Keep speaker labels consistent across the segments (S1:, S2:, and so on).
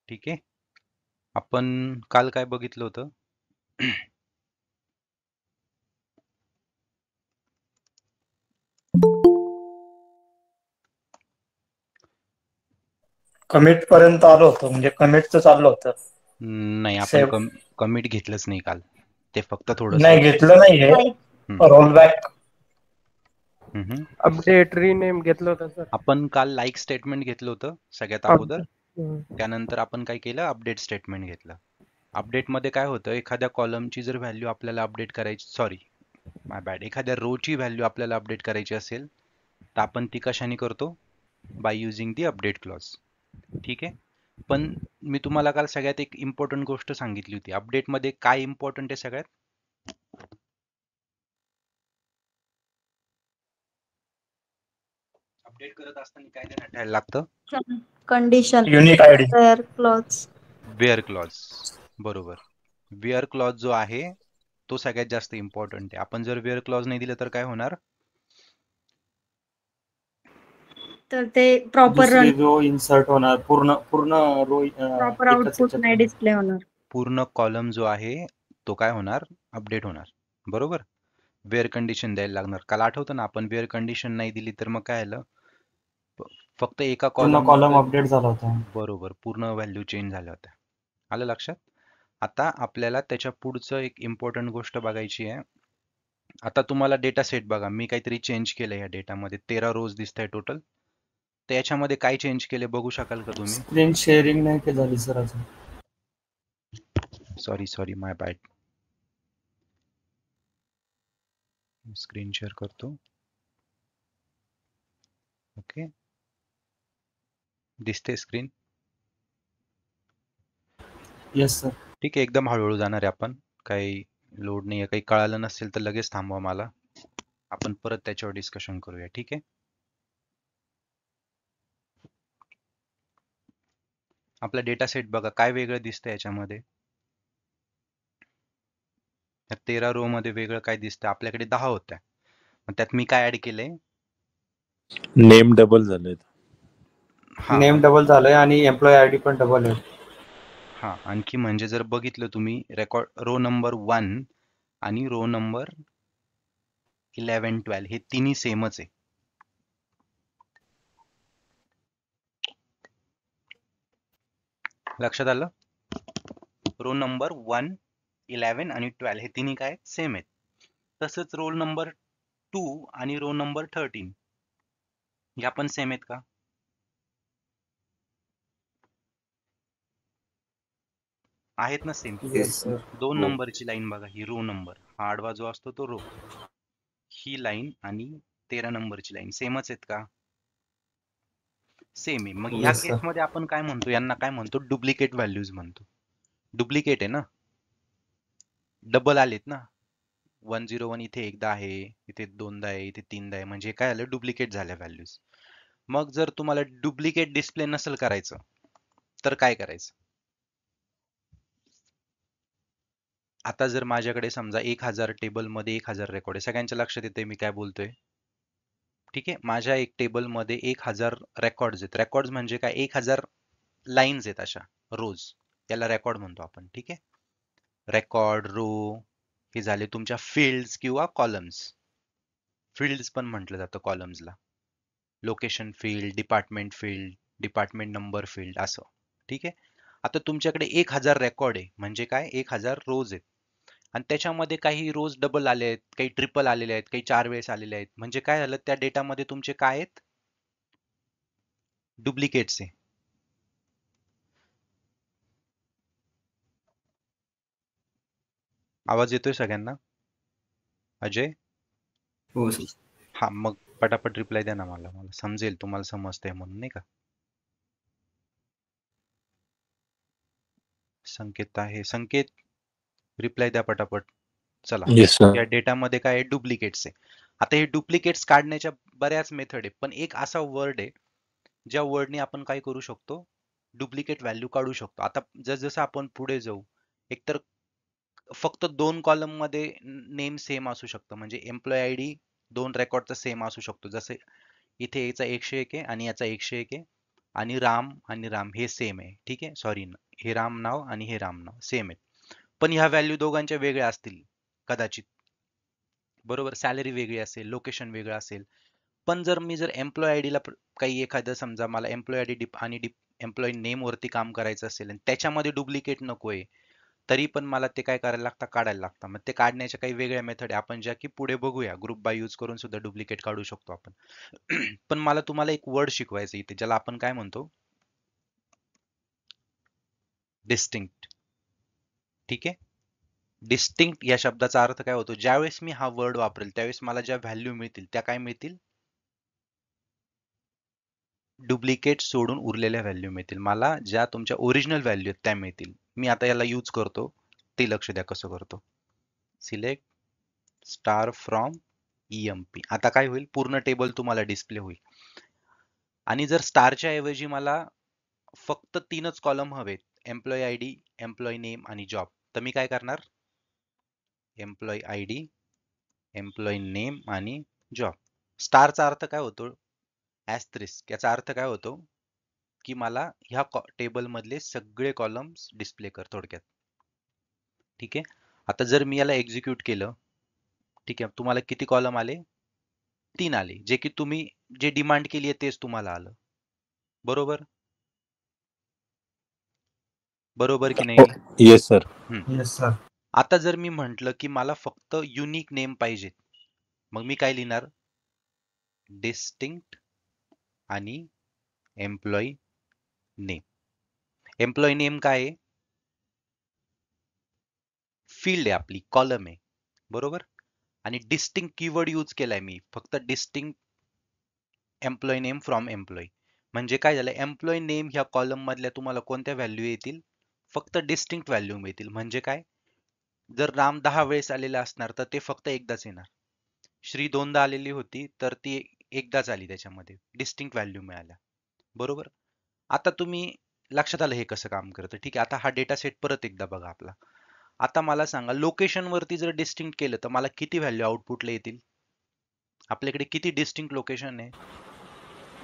S1: ठीक आहे. आपण काल काय बघितलं होतं?
S2: कमिट पर्यंत आलो होतो, म्हणजे कमिटचं चाललं होतं.
S1: नाही, आपण
S2: सेव्ह
S1: कमिट घेतलंच नाही काल. ते फक्त थोडस.
S2: नाही घेतलं नाहीये.
S1: हम्म,
S2: रोल बॅक.
S1: हम्म, हम्म.
S3: अपडेट रिनेम घेतलं होतं सर.
S1: आपण काल लाईक स्टेटमेंट घेतलं होतं सगळ्यात अगोदर.
S3: हम्म.
S1: त्यानंतर आपण काय केलं, अपडेट स्टेटमेंट घेतलं. अपडेटमध्ये काय होतं, एखाद्या कॉलमची जर व्हॅल्यू आपल्याला अपडेट करायची, सॉरी माय बॅड, एखाद्या रोची व्हॅल्यू आपल्याला अपडेट करायची असेल तर आपण ती कशाने करतो? By using the update clause. ठीक आहे. पण मी तुम्हाला काल सगळ्यात एक इम्पॉर्टंट गोष्ट सांगितली होती. अपडेटमध्ये काय इम्पॉर्टंट आहे सगळ्यात? अपडेट करत असताना काय ध्यानात ठेवायला लागतं?
S4: Condition
S2: unique ID.
S4: Where clause.
S1: Where clause. बरोबर. वेअर क्लॉज जो आहे तो सगळ्यात जास्त इम्पॉर्टंट आहे. आपण जर वेअर क्लॉज नाही दिलं तर काय होणार?
S4: तर ते प्रॉपर रन,
S5: दुसरी रो इन्सर्ट होणार, पूर्ण पूर्ण रो
S4: प्रॉपर
S5: एकच
S4: आउटपुट
S5: याच्यात
S4: नाही
S5: होणार.
S4: डिस्प्ले होणार.
S1: पूर्ण कॉलम जो आहे तो काय होणार? अपडेट होणार. बरोबर. वेअर कंडिशन द्यायला लागणार. काल आठवतं ना, आपण वेअर कंडिशन नाही दिली तर मग काय आलं? फक्त एका
S5: पूर्ण
S1: कॉलम
S5: कॉलम
S1: मध्ये.
S5: अपडेट झाला होता.
S1: बरोबर, पूर्ण व्हॅल्यू चेंज झाल्या होत्या. आलं लक्षात? आता आपल्याला त्याच्या पुढचं एक इम्पॉर्टंट गोष्ट बघायची आहे. आता तुम्हाला डेटा सेट बघा, मी काहीतरी चेंज केलं या डेटामध्ये. 13 रोज दिसत आहे टोटल. तर याच्यामध्ये काय चेंज केले बघू शकाल का तुम्ही?
S5: स्क्रीन शेअरिंग नाही के झाली सर अजून.
S1: सॉरी माय बॅड. स्क्रीन शेअर करतो. ओके, दिसते स्क्रीन?
S5: Yes sir.
S1: ठीक आहे, एकदम हळूहळू जाणार आहे आपण. काही लोड नाही आहे. काही कळालं नसेल तर लगेच थांबवा मला. आपण परत त्याच्यावर डिस्कशन करूया. ठीक आहे. आपला डेटा सेट बघा, काय वेगळं दिसतं याच्यामध्ये? 13 रो मध्ये वेगळं काय दिसतं? आपल्याकडे 10 होत्या, मग त्यात मी काय ऍड केलंय?
S6: नेम डबल झाले.
S1: हा
S5: नेम डबल झालंय आणि एम्प्लॉय आयडी पण डबल आहे.
S1: हा, आणखी म्हणजे जर बघितलं तुम्ही, रेकॉर्ड रो नंबर 1 आणि रो नंबर 11, 12 हे तिन्ही सेमच आहे. लक्षात आलं? रो नंबर 1, 11 आणि 12 हे तिन्ही काय सेम आहेत. तसंच रोल नंबर 2 आणि रो नंबर 13 या पण सेम आहेत का? आहेत ना सेम.
S5: Yes sir.
S1: 2 नंबरची लाईन बघा, ही रो नंबर, हा आडवा जो असतो तो रो, ही लाईन आणि 13 नंबरची लाईन सेमच आहेत का? सेम आहे. मग या
S5: येस सर.
S1: केसमध्ये आपण काय म्हणतो? यांना काय म्हणतो? डुप्लिकेट व्हॅल्यूज म्हणतो. डुप्लिकेट आहे ना, डबल आलेत ना. 101 इथे एकदा आहे, इथे दोनदा आहे, इथे तीनदा आहे, म्हणजे काय आलं? डुप्लिकेट झाल्या व्हॅल्यूज. मग जर तुम्हाला डुप्लिकेट डिस्प्ले नसेल करायचं तर काय करायचं? आता जर माझ्याकडे समजा 1000 टेबलमध्ये 1000 रेकॉर्ड आहे. सगळ्यांच्या लक्षात येते मी काय बोलतोय? ठीक आहे. माझ्या एक टेबलमध्ये 1000 रेकॉर्ड्स आहेत. रेकॉर्ड्स म्हणजे काय? 1000 लाईन्स आहेत अशा, रोज. याला रेकॉर्ड म्हणतो आपण. ठीक आहे. रेकॉर्ड, रो हे झाले तुमच्या फील्ड्स किंवा कॉलम्स. फील्ड्स पण म्हटलं जातं कॉलम्सला. Location field, department number field असं. ठीक आहे. आता तुमच्याकडे 1000 रेकॉर्ड आहे, म्हणजे काय? 1000 रोज आहेत. आणि त्याच्यामध्ये काही रोज डबल आले आहेत, काही ट्रिपल आलेले आहेत, काही 4 वेळेस आलेले आहेत. म्हणजे काय झालं? त्या डेटामध्ये तुमचे काय आहेत? डुप्लिकेट्स आहे. आवाज येतोय सगळ्यांना? अजय?
S5: हो सर.
S1: हा, मग पटापट रिप्लाय द्या ना, मला समजेल तुम्हाला समजतंय म्हणून, नाही का? संकेत आहे. संकेत, रिप्लाय द्या पटापट. चला.
S6: Yes sir.
S1: या डेटामध्ये काय आहे? डुप्लिकेट्स आहे. आता हे डुप्लिकेट्स काढण्याच्या बऱ्याच मेथड आहे, पण एक असा वर्ड आहे ज्या वर्डने आपण काय करू शकतो? डुप्लिकेट व्हॅल्यू काढू शकतो. आता जसं आपण पुढे जाऊ, एकतर फक्त 2 कॉलम मध्ये नेम सेम असू शकतं, म्हणजे एम्प्लॉय आयडी 2 रेकॉर्डचा सेम असू शकतो. जसं इथे याचा 101 आहे आणि याचा 101 आहे. आणि राम हे सेम आहे. ठीक आहे, सॉरी, हे राम नाव आणि हे राम नाव सेम आहे, पण ह्या व्हॅल्यू दोघांच्या वेगळ्या असतील कदाचित. बरोबर, सॅलरी वेगळी असेल, लोकेशन वेगळं असेल. पण जर एम्प्लॉय आयडीला काही एखादं समजा मला एम्प्लॉय आयडी आणि एम्प्लॉय नेम वरती काम करायचं असेल आणि त्याच्यामध्ये डुप्लिकेट नकोय, तरी पण मला ते काय करायला लागतं, काढायला लागतं. मग ते काढण्याच्या काही वेगळ्या मेथड आहे आपण ज्या की पुढे बघूया. ग्रुप बाय यूज करून सुद्धा डुप्लिकेट काढू शकतो आपण. पण मला तुम्हाला एक वर्ड शिकवायचं इथे ज्याला आपण काय म्हणतो, डिस्टिंक्ट. ठीक आहे, डिस्टिंक्ट या शब्दाचा अर्थ काय होतो, ज्यावेळेस मी हा वर्ड वापरेल त्यावेळेस मला ज्या व्हॅल्यू मिळतील त्या काय मिळतील, डुप्लिकेट सोडून उरलेल्या व्हॅल्यू मिळतील. मला ज्या तुमच्या ओरिजिनल व्हॅल्यू आहेत त्या मिळतील. मी आता याला यूज करतो, ते लक्ष द्या कसं करतो. Select star from EMP. आता काय होईल, पूर्ण टेबल तुम्हाला डिस्प्ले होईल. आणि जर स्टारच्या ऐवजी मला फक्त 3च कॉलम हवेत, एम्प्लॉय आयडी, एम्प्लॉय नेम आणि जॉब, तर मी काय करणार, एम्प्लॉय आयडी, एम्प्लॉय नेम आणि जॉब. स्टारचा अर्थ काय होतो, ऍस्टरिस्क. याचा अर्थ काय होतो की मला ह्या टेबल मधले सगळे कॉलम्स डिस्प्ले कर थोडक्यात. ठीक आहे, आता जर मी याला एक्झिक्यूट केलं, ठीक आहे, तुम्हाला किती कॉलम आले, 3 आले, जे की तुम्ही जे डिमांड केली आहे तेच तुम्हाला आलं. बरोबर, बरोबर की नाही.
S6: Yes sir.
S5: Yes sir.
S1: आता जर मी म्हंटल की मला फक्त युनिक नेम पाहिजेत, मग मी काय लिहिणार, डिस्टिंक्ट आणि एम्प्लॉय नेम. एम्प्लॉय नेम काय आहे, फील्ड आहे आपली, कॉलम आहे. बरोबर, आणि डिस्टिंक्ट कीवर्ड यूज केलाय मी, फक्त distinct employee name from employee. म्हणजे काय झालं, एम्प्लॉय नेम ह्या कॉलम मधल्या तुम्हाला कोणत्या व्हॅल्यू येतील, फक्त डिस्टिंक्ट व्हॅल्यू मिळतील. म्हणजे काय, जर राम 10 वेळेस आलेला असणार तर ते फक्त एकदाच येणार. श्री 2दा आलेली होती तर ती एकदाच आली, त्याच्यामध्ये डिस्टिंक्ट व्हॅल्यू मिळाल्या. बरोबर, आता तुम्ही लक्षात आलं हे कसं काम करतं. ठीक आहे, आता हा डेटा सेट परत एकदा बघा आपला. आता मला सांगा, लोकेशन वरती जर डिस्टिंक्ट केलं तर मला किती व्हॅल्यू आउटपुटला येतील, आपल्याकडे किती डिस्टिंक्ट लोकेशन आहे,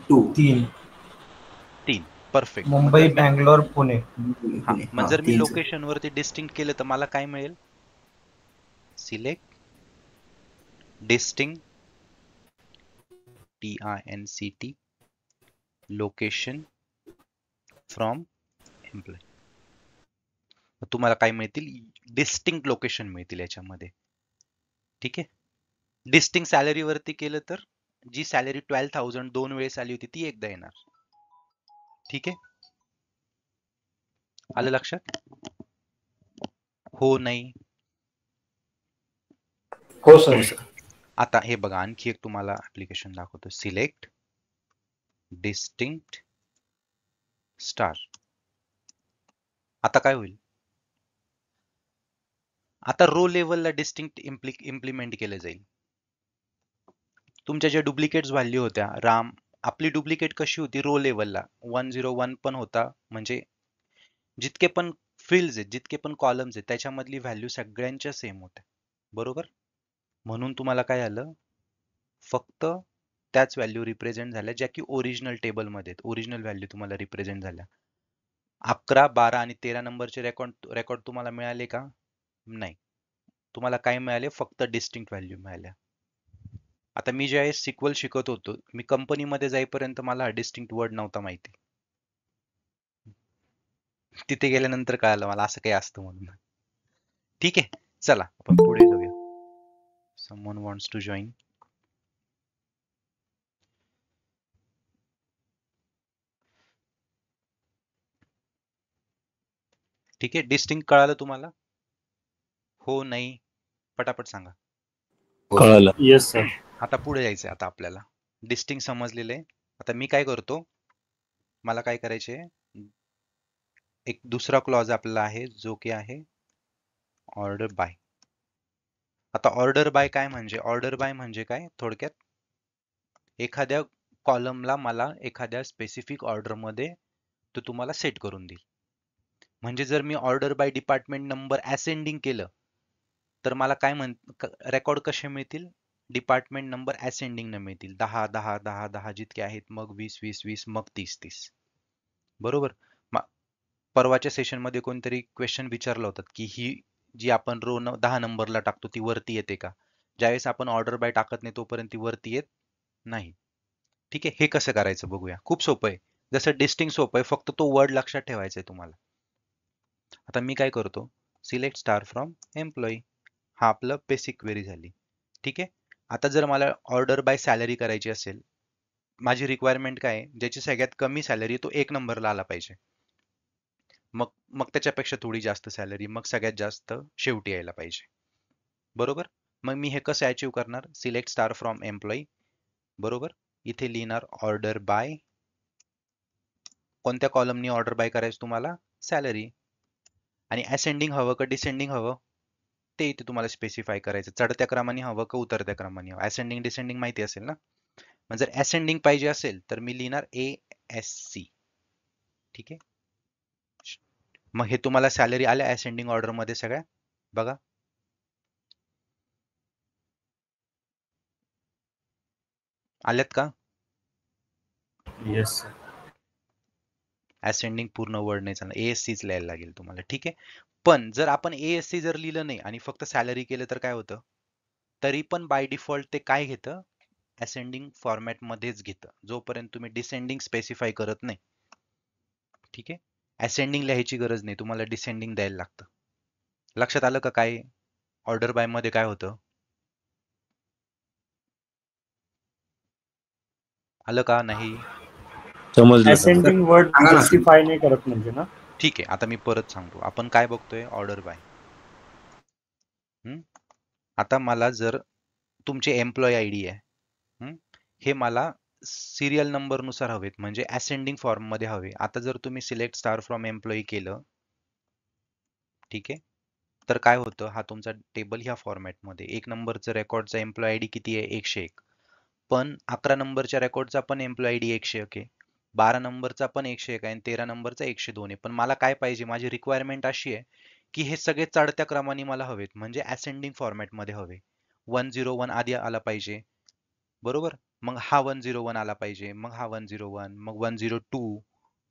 S5: 3.
S1: 3. परफेक्ट.
S5: मुंबई, बँगलोर, पुणे.
S1: हा, मग
S5: हा,
S1: जर मी
S5: 3 सर.
S1: लोकेशन वरती डिस्टिंक्ट केलं तर मला काय मिळेल, select distinct TINCT location from employ. तुम्हाला काय मिळतील, डिस्टिंक्ट लोकेशन मिळतील याच्यामध्ये. ठीक आहे, डिस्टिंक्ट सॅलरी वरती केलं तर जी सॅलरी 12,000 2 वेळेस आली होती ती एकदा येणार. ठीक आहे, आलं लक्षात, हो नाही.
S2: हो सर.
S5: हो सर.
S1: आता हे बघा, आणखी एक तुम्हाला ऍप्लिकेशन दाखवतो. Select distinct star. आता काय होईल, आता रो लेवलला डिस्टिंक्ट इम्प्लिमेंट केलं जाईल. तुमच्या ज्या डुप्लिकेट व्हॅल्यू होत्या, राम, आपली डुप्लिकेट कशी होती, रो लेवलला 101 पण होता, म्हणजे जितके पण फील्ड्स आहेत, जितके पण कॉलम्स आहेत त्याच्यामधली व्हॅल्यू सगळ्यांच्या सेम होत्या. बरोबर, म्हणून तुम्हाला काय आलं, फक्त त्याच व्हॅल्यू रिप्रेझेंट झाल्या ज्या की ओरिजिनल टेबलमध्ये आहेत. ओरिजिनल व्हॅल्यू तुम्हाला रिप्रेझेंट झाल्या. 11, 12 आणि 13 नंबरचे रेकॉर्ड तुम्हाला मिळाले का, नाही. तुम्हाला काय मिळाले, फक्त डिस्टिंक्ट व्हॅल्यू मिळाल्या. आता मी ज्या सिक्वल शिकत होतो, मी कंपनीमध्ये जाईपर्यंत मला हा डिस्टिंक्ट वर्ड नव्हता माहिती. तिथे गेल्यानंतर कळालं मला असं काही असतं म्हणून. ठीक आहे, चला आपण पुढे जाऊया. Someone wants to join. ठीक आहे, डिस्टिंक्ट कळालं तुम्हाला, हो नाही, पटापट सांगा.
S6: कळालं.
S5: Yes sir.
S1: आता पुढे जायचंय, आता आपल्याला डिस्टिंक्ट समजलेलं आहे. आता मी काय करतो, मला काय करायचे, एक दुसरा क्लॉज आपल्याला आहे जो की आहे ऑर्डर बाय. आता ऑर्डर बाय काय म्हणजे, ऑर्डर बाय म्हणजे काय, थोडक्यात एखाद्या कॉलमला मला एखाद्या स्पेसिफिक ऑर्डर मध्ये तो तुम्हाला सेट करून देईल. म्हणजे जर मी order by department number ascending केलं तर मला काय रेकॉर्ड कसे मिळतील, डिपार्टमेंट नंबर असेंडिंग न मिळतील. 10 10 10 10 जितके आहेत, मग 20 20 20, मग 30 30. बरोबर. परवाच्या सेशनमध्ये कोणतरी क्वेश्चन विचारला होता की ही जी आपण रो 10 नंबरला टाकतो ती वरती येते का? ज्यावेळेस आपण ऑर्डर बाय टाकत नाही तोपर्यंत ती वरती येत नाही. ठीक आहे, हे कसं करायचं बघूया. खूप सोपं आहे. जसं डिस्टिंग सोपं आहे, फक्त तो वर्ड लक्षात ठेवायचा आहे तुम्हाला. आता मी काय करतो, सिलेक्ट स्टार फ्रॉम एम्प्लॉई. हा आपलं बेसिक क्वेरी झाली. ठीक आहे. आता जर मला ऑर्डर बाय सॅलरी करायची असेल, माझी रिक्वायरमेंट काय आहे, ज्याची सगळ्यात कमी सॅलरी तो 1 नंबरला आला पाहिजे. मग मग त्याच्यापेक्षा थोडी जास्त सॅलरी, मग सगळ्यात जास्त शेवटी यायला पाहिजे. बरोबर. मग मी हे कसं अचीव्ह करणार, सिलेक्ट स्टार फ्रॉम एम्प्लॉई. बरोबर. इथे लिहिणार ऑर्डर बाय, कोणत्या कॉलमनी ऑर्डर बाय करायचं तुम्हाला, सॅलरी. आणि असेंडिंग हवं का डिसेंडिंग हवं ते इथे तुम्हाला स्पेसिफाय करायचं. चढत्या क्रमाने हवं का उतरत्या क्रमाने हवं. असेंडिंग डिसेंडिंग माहिती असेल ना. मग जर असेंडिंग पाहिजे असेल तर मी लिहिणार ASC. ठीक आहे. मग हे तुम्हाला सॅलरी आल्या असेंडिंग ऑर्डर मध्ये सगळ्या, बघा. आल्यात का?
S5: Yes sir.
S1: असेंडिंग पूर्ण वर्ड नाही चालणार, ASCच लिहायला लागेल तुम्हाला. ठीक आहे. पण जर आपण ASC जर लिहिलं नाही आणि फक्त सॅलरी केलं तर काय होतं, तरी पण बाय डिफॉल्ट ते काय घेतं, असेंडिंग फॉर्मॅट मध्येच घेतं, जोपर्यंत तुम्ही डिसेंडिंग स्पेसिफाय करत नाही. ठीक आहे. असेंडिंग लिहायची गरज नाही, तुम्हाला डिसेंडिंग द्यायला लागतं. लक्षात आलं का काय ऑर्डर बाय मध्ये काय होतं? आलं का नाही?
S6: समजलं सर.
S2: असेंडिंग वर्ड जस्टिफाय नाही करत म्हणजे ना.
S1: ठीक आहे. आता मी परत सांगतो, आपण काय बघतोय, ऑर्डर बाय. आता मला जर तुमचे एम्प्लॉय आयडी आहे, हे मला सिरियल नंबर नुसार हवेत, म्हणजे असेंडिंग फॉर्म मध्ये हवे. आता जर तुम्ही सिलेक्ट स्टार फ्रॉम एम्प्लॉई केलं, ठीक आहे, तर काय होतं, हा तुमचा टेबल ह्या फॉर्मॅटमध्ये 1 नंबरचं रेकॉर्डचा एम्प्लॉय आयडी किती आहे, 101. पण 11 नंबरच्या रेकॉर्डचा पण एम्प्लॉय आयडी 101 आहे, 12 नंबरचा पण 101 आहे आणि 13 नंबरचा 102 आहे. पण मला काय पाहिजे, माझी रिक्वायरमेंट अशी आहे की हे सगळे चढत्या क्रमाने मला हवेत, म्हणजे असेंडिंग फॉर्मॅटमध्ये हवे. 101 आधी आला पाहिजे. बरोबर. मग हा 101 आला पाहिजे, मग हा 101, मग 102,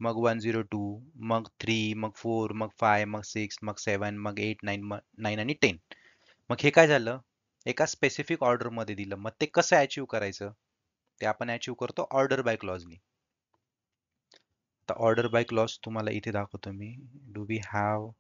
S1: मग 102, मग 3, मग 4, मग 5, मग 6, मग 7, मग 8, 9 आणि 10. मग हे काय झालं, एका स्पेसिफिक ऑर्डर मध्ये दिलं. मग ते कसं अचीव्ह करायचं, ते आपण अचीव्ह करतो ऑर्डर बाय क्लॉजनी. आता ऑर्डर बाय क्लॉज तुम्हाला इथे दाखवतो मी. डू वी हॅव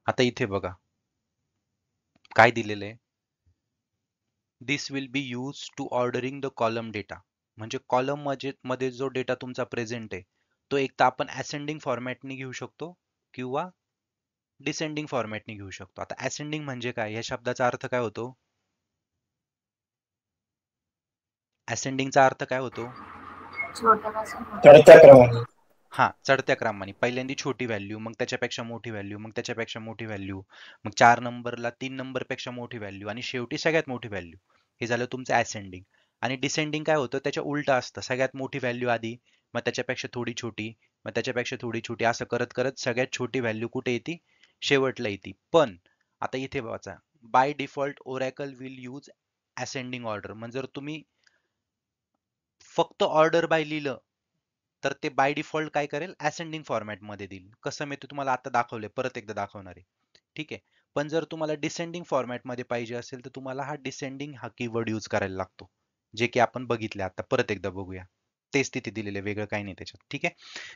S1: आता इथे बघा काय दिलेलं आहे, this will be use to ordering the column data. म्हणजे कॉलम मध्ये जो डेटा तुमचा प्रेझेंट आहे तो एक तर आपण असेंडिंग फॉर्मॅटने घेऊ शकतो किंवा डिसेंडिंग फॉर्मॅटने घेऊ शकतो. आता असेंडिंग म्हणजे काय, या शब्दाचा अर्थ काय होतो, असेंडिंगचा अर्थ काय होतो,
S2: चढत्या क्रमाने.
S1: हा, चढत्या क्रमाने. पहिल्यांदा छोटी व्हॅल्यू, मग त्याच्यापेक्षा मोठी व्हॅल्यू, मग त्याच्यापेक्षा मोठी व्हॅल्यू, मग 4 नंबरला 3 नंबर पेक्षा मोठी व्हॅल्यू आणि शेवटी सगळ्यात मोठी व्हॅल्यू. हे झालं तुमचं असेंडिंग. आणि डिसेंडिंग काय होतं, त्याच्या उलट असतं, सगळ्यात मोठी व्हॅल्यू आधी, मग त्याच्यापेक्षा थोडी छोटी, मग त्याच्यापेक्षा थोडी छोटी, असं करत करत सगळ्यात छोटी व्हॅल्यू कुठे येते, शेवटला येते. पण आता इथे वाचा, by default oracle will use ascending order. म्हणजे जर तुम्ही फक्त ऑर्डर बाय लिहिलं तर ते बाय डिफॉल्ट काय करेल, असेंडिंग फॉर्मॅट मध्ये देईल. कसं मी तुम्हाला आता दाखवले, परत एकदा दाखवणार आहे. ठीक आहे. पण जर तुम्हाला डिसेंडिंग फॉर्मॅट मध्ये पाहिजे असेल तर तुम्हाला हा डिसेंडिंग हा कीवर्ड यूज करायला लागतो, जे की आपण बघितले. आता परत एकदा बघूया, तेच तिथे दिलेले, वेगळं काही नाही त्याच्यात. ठीक आहे.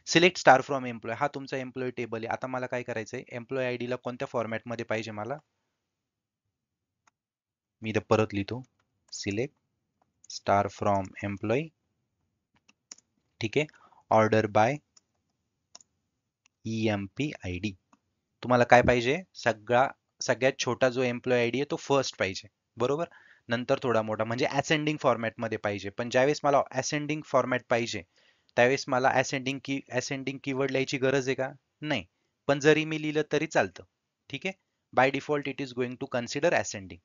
S1: सिलेक्ट स्टार फ्रॉम एम्प्लॉय, हा तुमचा एम्प्लॉय टेबल आहे. आता मला काय करायचंय, एम्प्लॉय आयडी ला कोणत्या फॉर्मॅट मध्ये पाहिजे मला, मी इथं परत लिहितो, सिलेक्ट स्टार फ्रॉम एम्प्लॉय. ठीक आहे. Order bye EMP-ID. तुम्हाला काय पाहिजे, सगळ्यात छोटा जो एम्प्लॉय आयडी आहे तो फर्स्ट पाहिजे. बरोबर. नंतर थोडा मोठा, म्हणजे असेंडिंग फॉर्मॅट मध्ये पाहिजे. पण ज्यावेळेस मला असेंडिंग फॉर्मॅट पाहिजे त्यावेळेस मला असेंडिंग कीवर्ड लिहायची गरज आहे का, नाही. पण जरी मी लिहिलं तरी चालतं. ठीक आहे. By default it is going to consider ascending.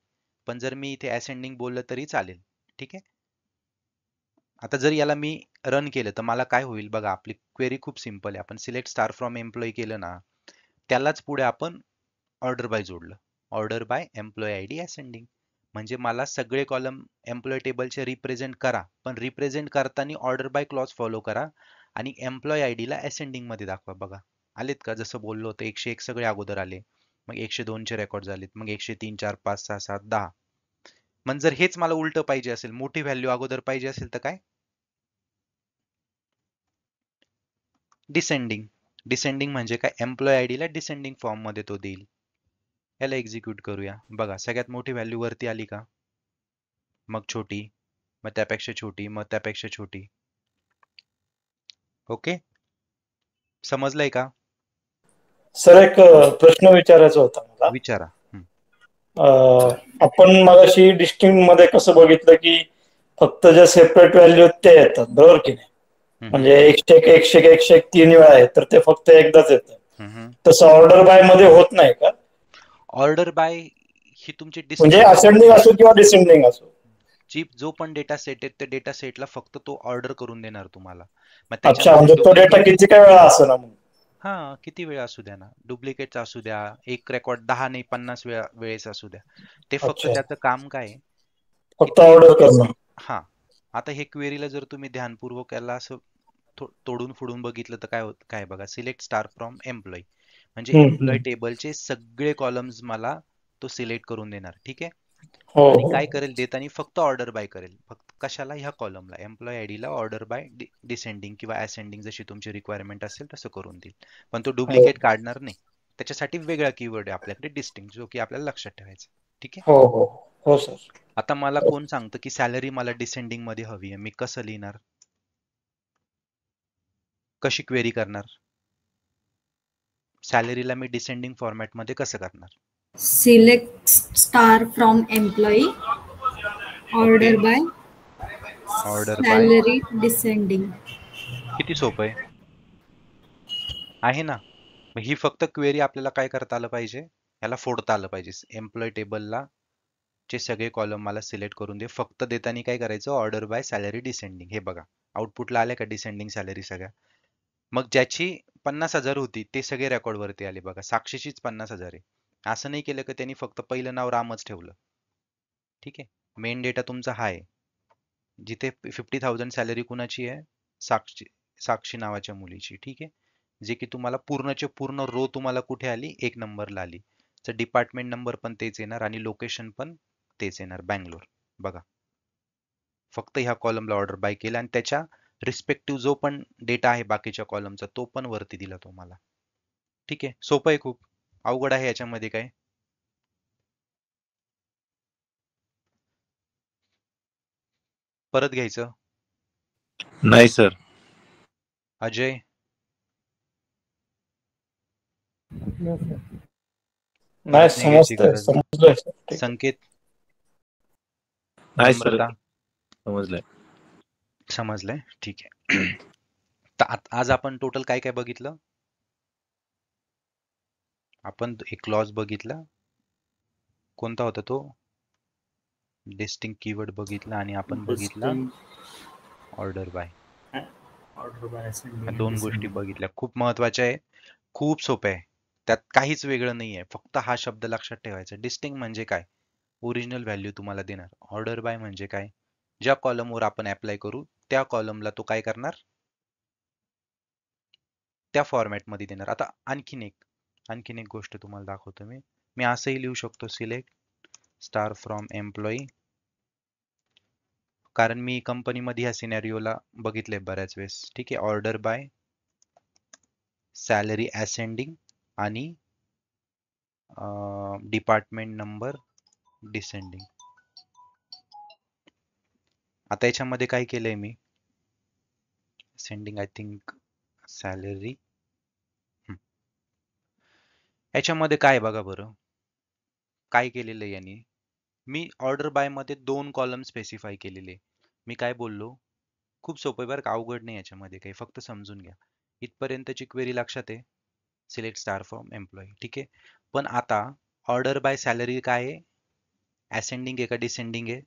S1: पण जर मी इथे असेंडिंग बोललं तरी चालेल. ठीक आहे. आता जर याला मी रन केलं तर मला काय होईल बघा. आपली क्वेरी खूप सिंपल आहे. आपण सिलेक्ट स्टार फ्रॉम एम्प्लॉई केलं ना, त्यालाच पुढे आपण ऑर्डर बाय जोडलं. Order by employee I D ascending. म्हणजे मला सगळे कॉलम एम्प्लॉई टेबलचे रिप्रेझेंट करा, पण रिप्रेझेंट करताना ऑर्डर बाय क्लॉज फॉलो करा आणि एम्प्लॉई आय डी ला असेंडिंग मध्ये दाखवा. बघा आलेत का? जसं बोललो होतं 101 सगळे अगोदर आले, मग 102 चे रेकॉर्ड झालेत, मग 103, 4, 5, 6, 7, 10. मग जर हेच मला उलट पाहिजे असेल, मोठी व्हॅल्यू अगोदर पाहिजे असेल तर काय? डिसेंडिंग. डिसेंडिंग म्हणजे काय? एम्प्लॉई आय डी ला डिसेंडिंग फॉर्म मध्ये तो देईल. याला एक्झिक्यूट करूया. बघा सगळ्यात मोठी व्हॅल्यू वरती आली का? मग छोटी, मग त्यापेक्षा छोटी, मग त्यापेक्षा छोटी. ओके, समजलंय का?
S2: सर एक प्रश्न विचारायचा होता मला.
S1: विचारा.
S2: आपण मगाशी डिस्टिंग मध्ये कसं बघितलं की फक्त ज्या सेपरेट व्हॅल्यू त्या येतात, बरोबर की नाही?
S1: हम्म,
S2: म्हणजे 101 3 वेळा आहे तर ते फक्त एकदाच येतं.
S1: हम्म.
S2: तसं ऑर्डर बाय मध्ये होत नाही का?
S1: ऑर्डर बाय ही तुमची
S2: म्हणजे
S1: डिस्टिंक्ट
S2: असेंडिंग असो किंवा डिसेंडिंग असो.
S1: जो पण डेटा सेट आहे त्या डेटा सेटला फक्त तो ऑर्डर करून देणार तुम्हाला. मग
S2: अच्छा,
S1: त्याच्यामध्ये
S2: म्हणजे तो डेटा
S1: डुप्लिकेट,
S2: किती काय वेळा असं ना मग?
S1: हा किती वेळा असू द्या ना, डुप्लिकेट असू द्या, एक रेकॉर्ड 10 नाही 50 वेळेस असू द्या, ते फक्त
S2: अच्छा,
S1: त्याचं काम काय आहे की
S2: फक्त
S1: ते.
S2: ऑर्डर करणं.
S1: हा, आता हे क्वेरीला जर तुम्ही ध्यानपूर्वक याला असं तोडून फोडून बघितलं तर काय होत काय बघा. सिलेक्ट स्टार फ्रॉम एम्प्लॉई म्हणजे एम्प्लॉई
S2: हम्म.
S1: टेबलचे सगळे कॉलम्स मला तो सिलेक्ट करून देणार. ठीक आहे.
S2: हो
S1: आणि
S2: हो.
S1: काय करेल देताना फक्त ऑर्डर बाय करेल. फक्त कशाला? ह्या कॉलमला, एम्प्लॉई आयडी ला ऑर्डर बाय डिसेंडिंग किंवा असेंडिंग जशी तुमची रिक्वायरमेंट असेल तसं करून देईल. पण तो
S2: हो
S1: डुप्लिकेट काढणार नाही. त्याच्यासाठी वेगळा कीवर्ड आहे आपल्याकडे डिस्टिंक्ट, जो की आपल्याला लक्षात ठेवायचा. ठीक आहे.
S2: हो हो हो सर.
S1: आता मला कोण सांगतं की सॅलरी मला डिसेंडिंग मध्ये हवी आहे, मी कसं लिहिणार? कशी क्वेरी करणार? सॅलरीला मी डिसेंडिंग फॉर्मॅट मध्ये कसं करणार?
S4: Select star from employee,
S1: okay,
S4: order by
S1: order by.
S4: Salary descending.
S1: किती सोपं आहे ना? मग ही फक्त क्वेरी आपल्याला काय करता आलं पाहिजे, याला फोडता आलं पाहिजे. एम्प्लॉय टेबलला चे सगळे कॉलम मला सिलेक्ट करून दे. फक्त देताना काय करायचं? Order by salary descending. हे बघा आउटपुटला आले का डिसेंडिंग सॅलरी सगळ्या. मग ज्याची 50,000 होती ते सगळे रेकॉर्ड वरती आले. बघा साक्षीचीच 50,000 आहे. असं नाही केलं का त्यांनी फक्त पहिलं नाव रामच ठेवलं. ठीक आहे. मेन डेटा तुमचा हा आहे, जिथे 50,000 सॅलरी कुणाची आहे? साक्षी नावाच्या मुलीची. ठीक आहे. जे की तुम्हाला पूर्णचे पूर्ण रो तुम्हाला कुठे आली? 1 नंबरला आली. तर डिपार्टमेंट नंबर पण तेच येणार आणि लोकेशन पण तेच येणार, बँगलोर. बघा फक्त ह्या कॉलमला ऑर्डर बाय केला आणि त्याच्या रिस्पेक्टिव्ह जो पण डेटा आहे बाकीच्या कॉलमचा तो पण वरती दिला तुम्हाला. ठीक आहे. सोपं आहे खूप. अवघड आहे याच्यामध्ये काय? परत घ्यायचं.
S6: नाही सर.
S1: अजय,
S2: नाही
S1: परत नाही घ्यायची
S2: समजतंय,
S1: गरज.
S2: समजलंय सर. ठीक आहे.
S1: संकेत,
S6: नाही सर,
S1: नम्रता,
S6: समजलंय.
S1: समजलंय. ठीक आहे. तर आज आपण टोटल काय काय बघितलं? आपण एक क्लॉज बघितला. कोणता होता तो? डिस्टिंक्ट कीवर्ड बघितला आणि आपण बघितला ऑर्डर बाय.
S5: ऑर्डर बाय
S1: ह्या दोन गोष्टी बघितल्या, खूप महत्वाच्या आहे. खूप सोपे आहे. त्यात काहीच वेगळं नाही आहे. फक्त हा शब्द लक्षात ठेवायचा. डिस्टिंक्ट म्हणजे काय? ओरिजिनल व्हॅल्यू तुम्हाला देणार. ऑर्डर बाय म्हणजे काय? ज्या कॉलमवर आपण अप्लाय करू त्या कॉलमला तो काय करणार? त्या फॉर्मॅटमध्ये देणार. आता आणखीन एक गोष्ट तुम्हाला दाखवतो मी. मी असंही लिहू शकतो सिलेक्ट स्टार फ्रॉम एम्प्लॉई, कारण मी कंपनीमध्ये ह्या सिनॅरिओला बघितलंय बऱ्याच वेळेस. ठीक आहे. ऑर्डर बाय सॅलरी असेंडिंग आणि डिपार्टमेंट नंबर डिसेंडिंग. आता याच्यामध्ये काय केलंय मी? Sending I think salary. याच्यामध्ये काय बघा बरं, काय केलेलं आहे यांनी? मी ऑर्डर बाय मध्ये 2 कॉलम स्पेसिफाय केलेले. मी काय बोललो? खूप सोपं आहे बरं का, अवघड नाही याच्यामध्ये काही, फक्त समजून घ्या. इथपर्यंतची क्वेरी लक्षात आहे. Select star from employee. ठीक आहे. पण आता ऑर्डर बाय सॅलरी काय आहे? असेंडिंग आहे का डिसेंडिंग आहे?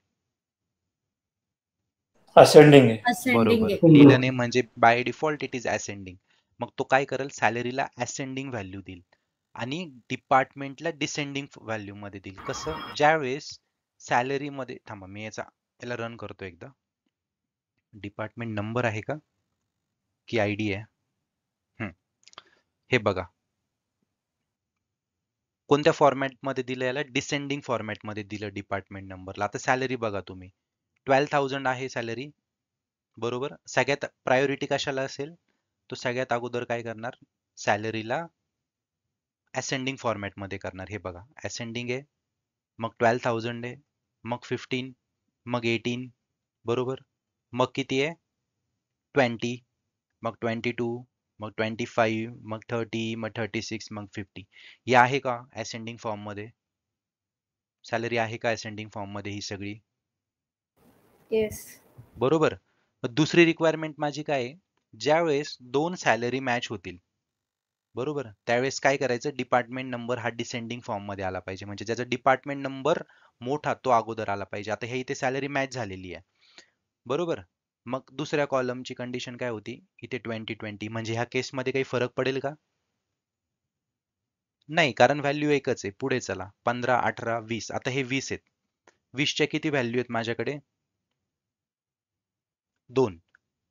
S2: असेंडिंग आहे.
S4: असेंडिंग
S1: बरोबर.
S4: आहे.
S1: लिहिलं नाही म्हणजे bye default it is ascending. मग तो काय करेल, सॅलरीला असेंडिंग व्हॅल्यू देईल आणि डिपार्टमेंटला डिसेंडिंग व्हॅल्यू मध्ये देईल. कसं, ज्यावेळेस सॅलरी मध्ये, थांबा मी याला रन करतो एकदा. डिपार्टमेंट नंबर आहे का की आयडी आहे? हे बघा कोणत्या फॉर्मॅट मध्ये दिलं, याला डिसेंडिंग फॉर्मॅट मध्ये दिलं डिपार्टमेंट नंबरला. आता सॅलरी बघा तुम्ही, 12,000 आहे सॅलरी, बरोबर. सगळ्यात प्रायोरिटी कशाला असेल, तो सगळ्यात अगोदर काय करणार, सॅलरीला असेंडिंग फॉर्मॅट मध्ये करणार. हे बघा असेंडिंग आहे, मग 12,000 आहे, मग 15, मग 18, बरोबर. मग किती आहे, 20, मग 22, मग 25, मग 30, मग 36, मग 50. हे आहे का असेंडिंग फॉर्म मध्ये? सॅलरी आहे का असेंडिंग फॉर्म मध्ये ही सगळी?
S4: येस.
S1: बरोबर. मग दुसरी रिक्वायरमेंट माझी काय आहे, ज्यावेळेस दोन सॅलरी मॅच होतील, बरोबर, त्यावेळेस काय करायचं, डिपार्टमेंट नंबर हा डिसेंडिंग फॉर्म मध्ये आला पाहिजे. म्हणजे ज्याचा डिपार्टमेंट नंबर मोठा तो अगोदर आला पाहिजे. आता हे इथे सॅलरी मॅच झालेली आहे, बरोबर. मग दुसऱ्या कॉलमची कंडिशन काय होती, इथे 2020. म्हणजे ह्या केसमध्ये काही फरक पडेल का? नाही, कारण व्हॅल्यू एकच आहे. पुढे चला, 15, 18, 20. आता हे 20 आहेत, 20च्या किती व्हॅल्यू आहेत माझ्याकडे, 2,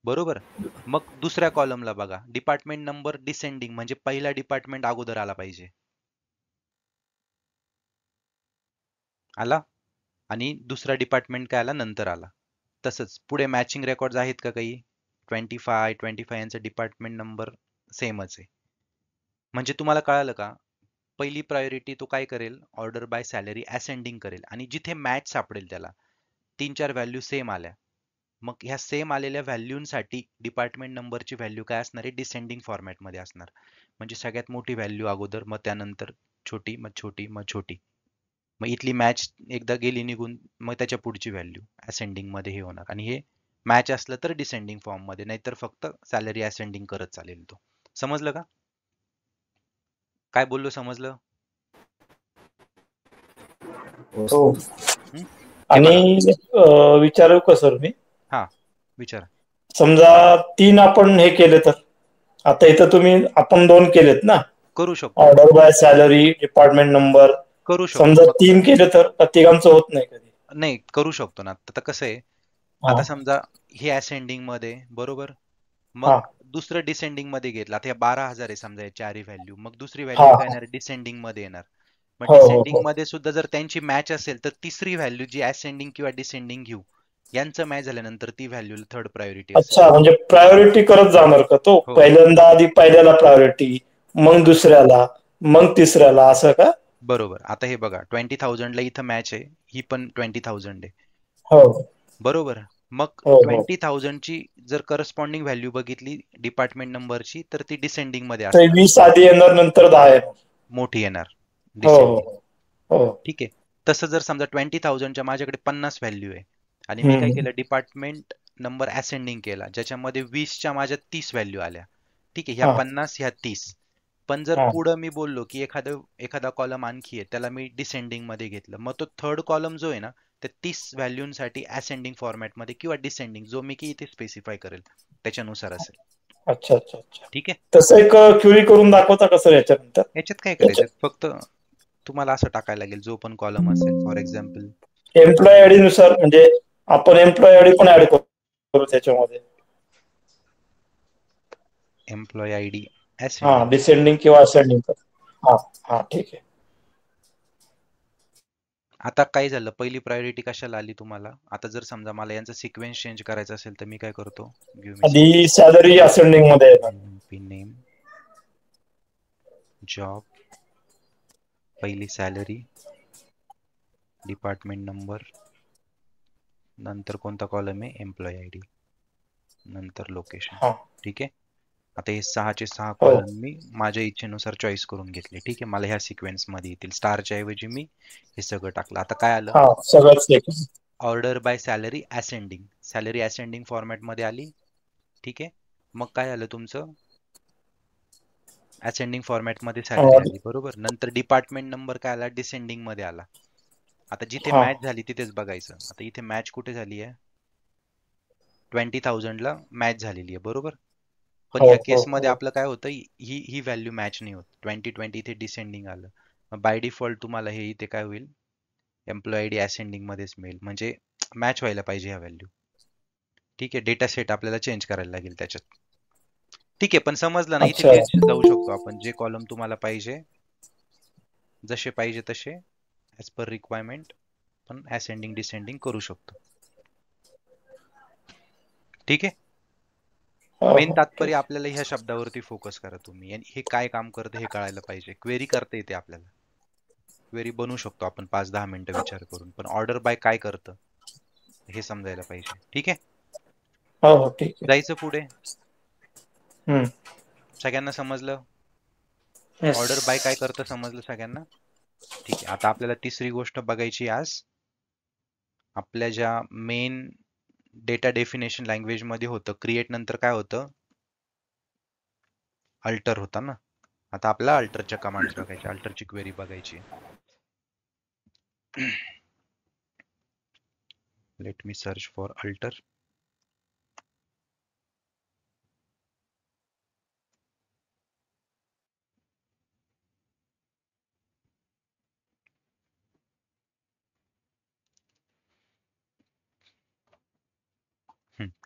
S1: बरोबर. मग दुसऱ्या कॉलमला बघा, डिपार्टमेंट नंबर डिसेंडिंग म्हणजे पहिला डिपार्टमेंट अगोदर आला पाहिजे, आला, आणि दुसरा डिपार्टमेंट काय आला, नंतर आला. तसंच पुढे मॅचिंग रेकॉर्ड आहेत का काही, 25 यांचा डिपार्टमेंट नंबर सेमच आहे. म्हणजे तुम्हाला कळालं का, पहिली प्रायोरिटी तो काय करेल, ऑर्डर बाय सॅलरी असेंडिंग करेल, आणि जिथे मॅच सापडेल त्याला 3-4 व्हॅल्यू सेम आल्या, मग ह्या सेम आलेल्या व्हॅल्यूंसाठी डिपार्टमेंट नंबरची व्हॅल्यू काय असणार आहे, डिसेंडिंग फॉर्मॅट मध्ये असणार. म्हणजे सगळ्यात मोठी व्हॅल्यू अगोदर, मग त्यानंतर छोटी, मग छोटी, मग छोटी. मग इथली मॅच एकदा गेली निघून, मग त्याच्या पुढची व्हॅल्यू असेंडिंग मध्ये हे होणार. आणि हे मॅच असलं तर डिसेंडिंग फॉर्म मध्ये, नाहीतर फक्त सॅलरी असेंडिंग करत चालेल. तो समजलं का, काय बोललो, समजलं?
S2: हो.
S1: हम्म? हे बघा,
S2: आणि विचारू का सर मी,
S1: हा विचारा.
S2: समजा 3 आपण हे केले तर, आता इथं आपण 2 केलेत ना,
S1: करू शकतो,
S2: order by salary, department number.
S1: करू शकतो.
S2: समजा
S1: मग
S2: 3 केले तर तिघांचं होत नाही कधी.
S1: नाही, करू शकतो ना. आता कसं आहे,
S2: हा
S1: आता समजा हे असेंडिंग मध्ये, बरोबर,
S2: हा
S1: मग दुसरं डिसेंडिंग मध्ये घेतलं. आता हे 12,000 आहे समजा, या चारही व्हॅल्यू, मग दुसरी
S2: हा
S1: व्हॅल्यू काय येणार, डिसेंडिंग मध्ये येणार. मग
S2: हो हो
S1: डिसेंडिंग
S2: हो.
S1: मध्ये सुद्धा जर त्यांची मॅच असेल, तर तिसरी व्हॅल्यू जी असेंडिंग किंवा डिसेंडिंग घेऊ, यांचं मॅच झाल्यानंतर ती व्हॅल्यू थर्ड प्रायोरिटी असेल.
S2: अच्छा, म्हणजे प्रायोरिटी करत जाणार का तो,
S1: हो,
S2: पहिल्यांदा आधी पहिल्याला प्रायोरिटी, मग दुसऱ्याला, मग तिसऱ्याला, असं का?
S1: बरोबर. आता हे बघा, 20,000 ला इथं मॅच आहे, ही पण 20,000 आहे,
S2: हो
S1: बरोबर. मग
S2: हो हो.
S1: 20,000 ची जर करस्पॉन्डिंग व्हॅल्यू बघितली डिपार्टमेंट नंबरची, तर ती डिसेंडिंग मध्ये
S2: तर
S1: असणार,
S2: 20 आधी येणार, नंतर 10 येणार.
S1: मोठी येणार
S2: हो
S1: डिसेंडिंग.
S2: हो हो.
S1: ठीक आहे. तसं जर समजा 20,000च्या माझ्याकडे 50 व्हॅल्यू आहे, आणि मी काय
S2: हम्म.
S1: केलं, डिपार्टमेंट नंबर असेंडिंग केला, ज्याच्यामध्ये 20च्या माझ्या 30 व्हॅल्यू आल्या. ठीक आहे, ह्या
S2: हा
S1: 50 ह्या 30. पण जर
S2: हा.
S1: पुढं मी बोललो की एखादा कॉलम आणखी आहे, त्याला मी डिसेंडिंग मध्ये घेतलं, मग तो थर्ड कॉलम जो आहे ना, त्या 30 व्हॅल्यूंसाठी असेंडिंग फॉर्मॅट मध्ये किंवा डिसेंडिंग, जो मी की इथे स्पेसिफाय करेल त्याच्यानुसार असेल.
S2: अच्छा अच्छा अच्छा.
S1: ठीक आहे.
S2: तसं एक क्युरी करून दाखवता का सर याच्यानंतर?
S1: याच्यात काय करायचं, फक्त तुम्हाला असं टाकायला लागेल, जो पण कॉलम असेल, फॉर एक्झाम्पल
S2: एम्प्लॉय आयडी नुसार, म्हणजे आपण एम्प्लॉय आयडी पण ऍड करू त्याच्यामध्ये.
S1: एम्प्लॉय आय डी
S2: हा,
S1: असेंडिंग.
S2: डिसेंडिंग किंवा असेंडिंग. हा हा, ठीक आहे.
S1: आता काय झालं, पहिली प्रायोरिटी कशाला आली तुम्हाला. आता जर समजा मला यांचा सिक्वेन्स चेंज करायचा असेल, तर मी काय करतो, गिव्ह मी
S2: आधी सॅलरी असेंडिंग मध्ये येणार.
S1: नेम, जॉब, पहिली सॅलरी, डिपार्टमेंट नंबर, नंतर कोणता कॉलम आहे, एम्प्लॉय आय डी, नंतर लोकेशन.
S2: हा
S1: ठीक आहे. आता हे 6चे 6
S2: हो
S1: कॉलम मी माझ्या इच्छेनुसार चॉईस करून घेतले. ठीक आहे, मला ह्या सिक्वेन्स मध्ये येतील. स्टारच्या ऐवजी मी हे सगळं टाकलं. आता काय आलं,
S2: हा, सगळंच एक.
S1: Order by salary ascending, salary ascending format मध्ये आली. ठीक आहे. मग काय आलं तुमचं, असेंडिंग फॉर्मॅट मध्ये सॅलरी आली, बरोबर. नंतर डिपार्टमेंट नंबर काय आला, डिसेंडिंग मध्ये आला. आता जिथे
S2: हा
S1: मॅच झाली तिथेच बघायचं. आता इथे मॅच कुठे झाली आहे? 20,000 ला मॅच झालेली आहे, बरोबर. पण
S2: हो
S1: ह्या
S2: हो
S1: केसमध्ये
S2: हो
S1: आपलं काय होतं, ही व्हॅल्यू मॅच नाही होत. 2020 इथे डिसेंडिंग आलं. बाय डिफॉल्ट तुम्हाला हे इथे काय होईल, एम्प्लॉई आयडी असेंडिंग मध्येच मिळेल. म्हणजे मॅच व्हायला पाहिजे ह्या व्हॅल्यू. ठीक आहे, डेटा सेट आपल्याला चेंज करायला लागेल त्याच्यात. ठीक आहे, पण समजलं ना, इथे
S2: अच्छा
S1: लिहित जाऊ शकतो आपण जे कॉलम तुम्हाला पाहिजे, जसे पाहिजे तसे ऍज पर रिक्वायरमेंट पण असेंडिंग डिसेंडिंग करू शकतो. ठीक आहे.
S2: हो
S1: मेन
S2: हो
S1: तात्पर्य
S2: ठीक
S1: आपल्याला ह्या शब्दावरती फोकस करा तुम्ही, आणि हे काय काम करतं हे कळायला पाहिजे. क्वेरी करता येते आपल्याला, क्वेरी बनवू शकतो आपण 5-10 मिनिटं विचार करून, पण ऑर्डर बाय काय करतं हे समजायला पाहिजे. ठीक आहे,
S2: हो हो ठीक आहे
S1: जायचं पुढे.
S2: हम्म
S1: सगळ्यांना समजलं?
S2: येस
S1: ऑर्डर बाय काय करतं समजलं सगळ्यांना? ठीक आहे, आता आपल्याला तिसरी गोष्ट बघायची आज. आपल्या ज्या मेन डेटा डेफिनेशन लँग्वेज मध्ये होतं, क्रिएट नंतर काय होतं, अल्टर होता ना. आता आपल्याला अल्टरच्या कमांड्स बघायच्या, अल्टरची क्वेरी बघायची. Let me search for alter.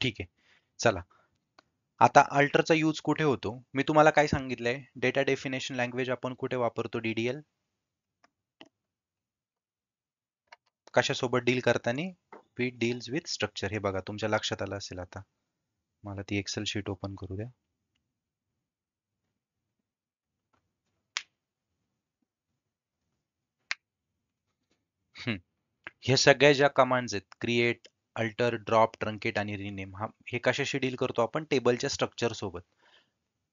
S1: ठीक आहे, चला. आता अल्टरचा यूज कुठे होतो? मी तुम्हाला काय सांगितलंय, डेटा डेफिनेशन लँग्वेज आपण कुठे वापरतो? डीडीएल कशासोबत डील करताना? It deals with structure. हे बघा तुमच्या लक्षात आलं असेल. आता मला ती एक्सेल शीट ओपन करू द्या. हे सगळ्या ज्या कमांड्स आहेत, क्रिएट, अल्टर, ड्रॉप, ट्रंकेट आणि रिनेम, हे कशाशी डील करतो आपण? टेबलच्या स्ट्रक्चर सोबत.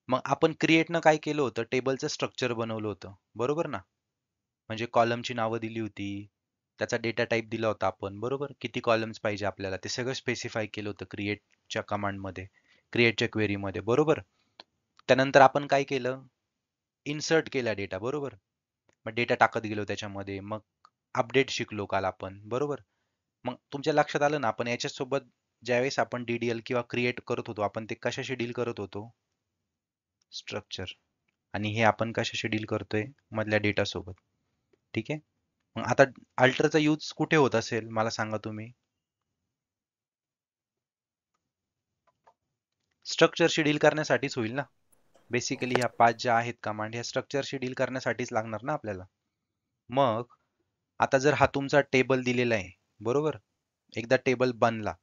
S1: मग आपण क्रिएटनं काय केलं होतं, टेबलचं स्ट्रक्चर बनवलं होतं, बरोबर ना. म्हणजे कॉलमची नावं दिली होती, त्याचा डेटा टाईप दिला होता आपण, बरोबर. किती कॉलम्स पाहिजे आपल्याला ते सगळं स्पेसिफाय केलं होतं क्रिएटच्या कमांडमध्ये, क्रिएटच्या क्वेरीमध्ये, बरोबर. त्यानंतर आपण काय केलं, इन्सर्ट केला डेटा, बरोबर. मग डेटा टाकत गेलो त्याच्यामध्ये, मग अपडेट शिकलो काल आपण, बरोबर. मग तुमच्या लक्षात आलं ना, आपण याच्यासोबत ज्यावेळेस आपण डीडीएल किंवा क्रिएट करत होतो, आपण ते कशाशी डील करत होतो? स्ट्रक्चर. आणि हे आपण कशाशी डील करतोय? मधल्या डेटा सोबत. ठीक आहे. मग आता अल्टरचा यूज कुठे होत असेल मला सांगा तुम्ही? स्ट्रक्चरशी डील करण्यासाठीच होईल ना. बेसिकली ह्या 5 ज्या आहेत कमांड, ह्या स्ट्रक्चरशी डील करण्यासाठीच लागणार ना आपल्याला. मग आता जर हा तुमचा टेबल दिलेला आहे, बरोबर. एकदा टेबल बनला,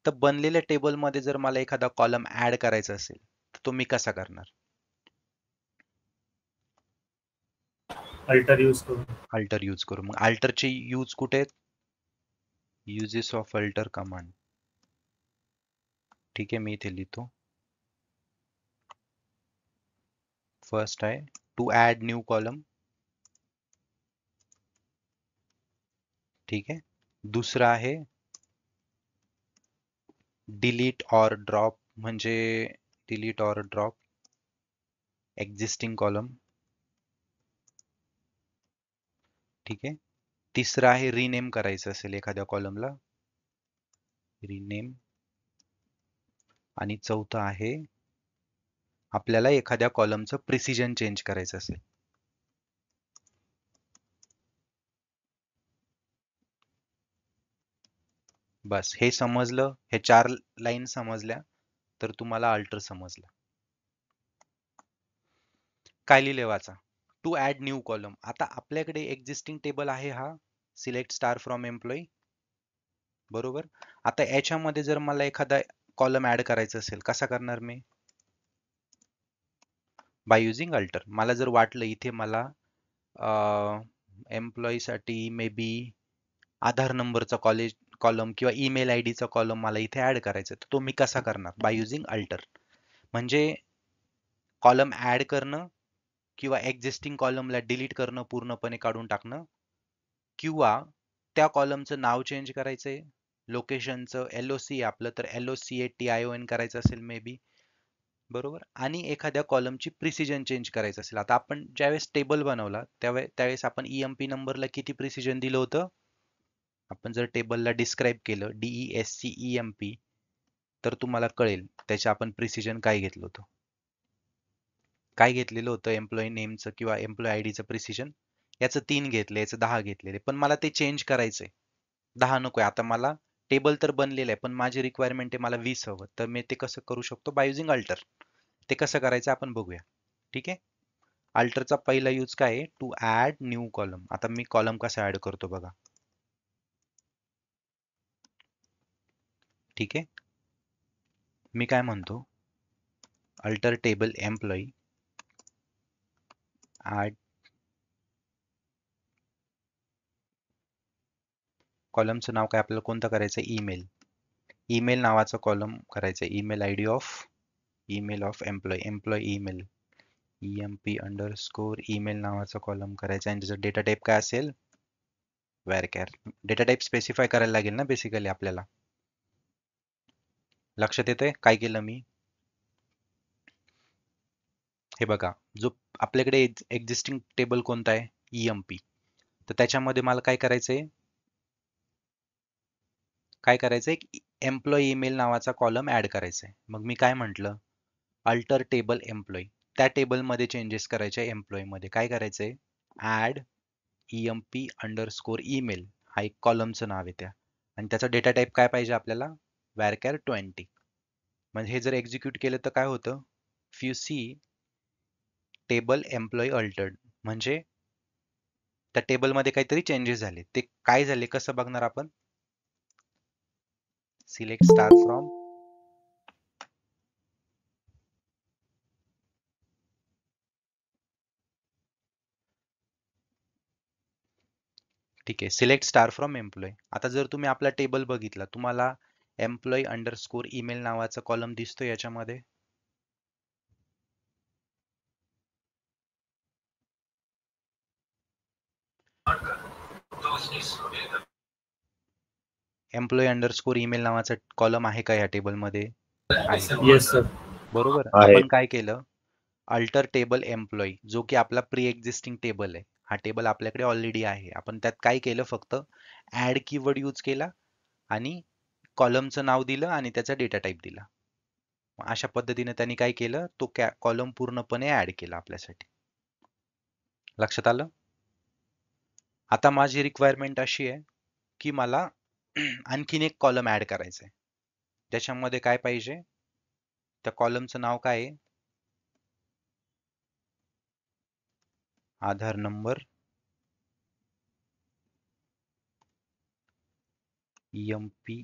S1: तर बनलेल्या टेबलमध्ये जर मला एखादा कॉलम ऍड करायचा असेल, तर तो मी कसा करणार?
S5: अल्टर यूज करून.
S1: अल्टर यूज करू. मग अल्टरचे यूज कुठे आहेत? Uses of alter command. ठीक आहे, मी इथे लिहितो. फर्स्ट आहे टू ऍड न्यू कॉलम. ठीक आहे. दुसरा आहे डिलीट ऑर ड्रॉप, म्हणजे delete or drop existing column. ठीक आहे. तिसरा आहे रिनेम करायचं असेल एखाद्या कॉलमला, रिनेम. आणि चौथं आहे आपल्याला एखाद्या कॉलमचं प्रिसिजन चेंज करायचं असेल. बस हे समजलं, हे 4 लाईन समजल्या तर तुम्हाला अल्टर समजलं. काय लिहिले वाचा, टू ऍड न्यू कॉलम. आता आपल्याकडे एक्झिस्टिंग टेबल आहे हा सिलेक्ट स्टार फ्रॉम एम्प्लॉई, बरोबर. आता याच्यामध्ये जर मला एखादा कॉलम ऍड करायचा असेल, कसा करणार मी? By using alter. मला जर वाटलं इथे मला एम्प्लॉई साठी मे बी आधार नंबरचा कॉलम किंवा ईमेल आय डीचा कॉलम मला इथे ऍड करायचा, तर तो मी कसा करणार? By using alter. म्हणजे कॉलम ऍड करणं किंवा एक्झिस्टिंग कॉलमला डिलीट करणं, पूर्णपणे काढून टाकणं, किंवा त्या कॉलमचं नाव चेंज करायचंय, लोकेशनचं LOC आपलं तर LOCATION करायचं असेल मे बी, बरोबर. आणि एखाद्या कॉलमची प्रिसिजन चेंज करायचं असेल. आता आपण ज्यावेळेस टेबल बनवला त्यावेळेस आपण EMP नंबरला किती प्रिसिजन दिलं होतं? आपण जर टेबलला डिस्क्राईब केलं DESCEMP तर तुम्हाला कळेल त्याचे आपण प्रिसिजन काय घेतलं होतं. काय घेतलेलं होतं एम्प्लॉई नेमचं किंवा एम्प्लॉई आयडीचं प्रिसिजन. याचं 3 घेतले, याचं 10 घेतलेले, पण मला ते चेंज करायचंय. 10 नकोय. आता मला टेबल तर बनलेलं आहे पण माझी रिक्वायरमेंट आहे मला 20 हवं. तर मी ते कसं करू शकतो बाय युजिंग अल्टर. ते कसं करायचं आपण बघूया. ठीक आहे. अल्टरचा पहिला यूज काय आहे टू ऍड न्यू कॉलम. आता मी कॉलम कसा ऍड करतो बघा. ठीक आहे. मी काय म्हणतो अल्टर टेबल एम्प्लॉई ऍड कॉलमचं नाव काय आपल्याला कोणतं करायचं ईमेल. ईमेल नावाचा कॉलम करायचा email ID of employee email EMP underscore email नावाचा कॉलम करायचा आणि त्याचा डेटा टाईप काय असेल वॅरकॅर. डेटा टाईप स्पेसिफाय करायला लागेल ना बेसिकली आपल्याला. लक्षात येतंय काय केलं मी. हे बघा जो आपल्याकडे एक्झिस्टिंग टेबल कोणता आहे EMP. तर त्याच्यामध्ये मला काय करायचंय एम्प्लॉई ईमेल नावाचा कॉलम ऍड करायचा आहे. मग मी काय म्हटलं अल्टर टेबल एम्प्लॉई. त्या टेबलमध्ये चेंजेस करायचे एम्प्लॉई मध्ये. काय करायचंय ऍड EMP अंडरस्कोर ईमेल हा एक कॉलमचं नाव आहे त्या आणि त्याचा डेटा टाईप काय पाहिजे आपल्याला वॅरकॅर 20. म्हणजे हे जर एक्झिक्यूट केलं तर काय होतं you see table employee altered म्हणजे त्या टेबलमध्ये काहीतरी चेंजेस झाले. ते काय झाले कसं बघणार आपण. सिलेक्ट स्टार फ्रॉम ठीक आहे. Select star from employee. आता जर तुम्ही आपला टेबल बघितला तुम्हाला एम्प्लॉई अंडरस्कोर ईमेल नावाचा कॉलम दिसतो याच्यामध्ये. एम्प्लॉई अंडरस्कोर ईमेल नावाचा कॉलम आहे का या टेबलमध्ये आहे.
S5: Yes sir.
S1: बरोबर.
S6: आहे.
S1: आपण काय केलं अल्टर टेबल एम्प्लॉई जो की आपला प्री एक्झिस्टिंग टेबल आहे. हा टेबल आपल्याकडे ऑलरेडी आहे. आपण त्यात काय केलं फक्त ऍड कीवर्ड यूज केला आणि कॉलमचं नाव दिलं आणि त्याचा डेटा टाईप दिला. अशा पद्धतीने त्यांनी काय केलं तो कॉलम पूर्णपणे ऍड केला आपल्यासाठी. लक्षात आलं. आता माझी रिक्वायरमेंट अशी आहे की मला आणखीन एक कॉलम ऍड करायचा आहे. त्याच्यामध्ये काय पाहिजे त्या कॉलमचं नाव काय आहे आधार नंबर EMP.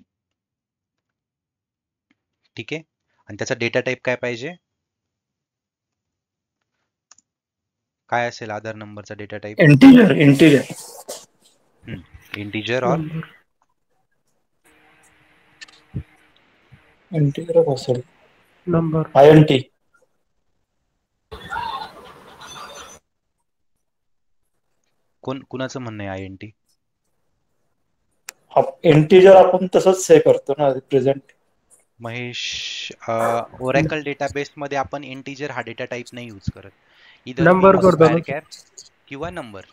S1: ठीक आहे. आणि त्याचा डेटा टाईप काय पाहिजे काय असेल आधार नंबरचा डेटा टाईप
S2: इंटिजर
S1: इंटिजर और
S2: असेल
S3: नंबर.
S2: INT.
S1: कुणाचं म्हणणं आहे INT.
S2: इंटिजर आपण तसंच हे करतो ना प्रेझेंट.
S1: महेश ओरॅकल डेटाबेस मध्ये आपण इंटिजर हा डेटा टाईप नाही यूज करत. इधर वी
S3: नंबर
S1: यूज
S3: करतो ना.
S1: वॅरकॅर किंवा नंबर.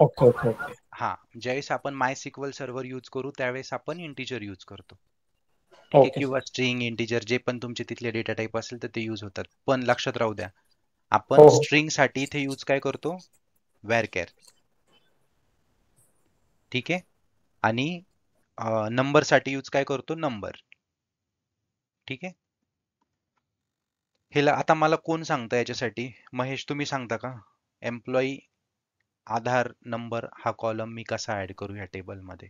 S2: ओके ओके ओके
S1: हा ज्यावेळेस आपण MySQL सर्व्हर यूज करू त्यावेळेस आपण इंटिजर यूज करतो. ठीक आहे.
S2: ओके.
S1: किंवा स्ट्रिंग इंटिजर जे पण तुमचे तिथले डेटा टाईप असेल तर ते यूज होतात. पण लक्षात राहू द्या आपण
S2: हो.
S1: स्ट्रिंग साठी इथे यूज काय करतो वॅरकॅर. ठीक आहे. आणि नंबर साठी यूज काय करतो नंबर. ठीक आहे. हे आता मला कोण सांगता याच्यासाठी महेश तुम्ही सांगता का एम्प्लॉई आधार नंबर हा कॉलम मी कसा ऍड करू या टेबल मध्ये.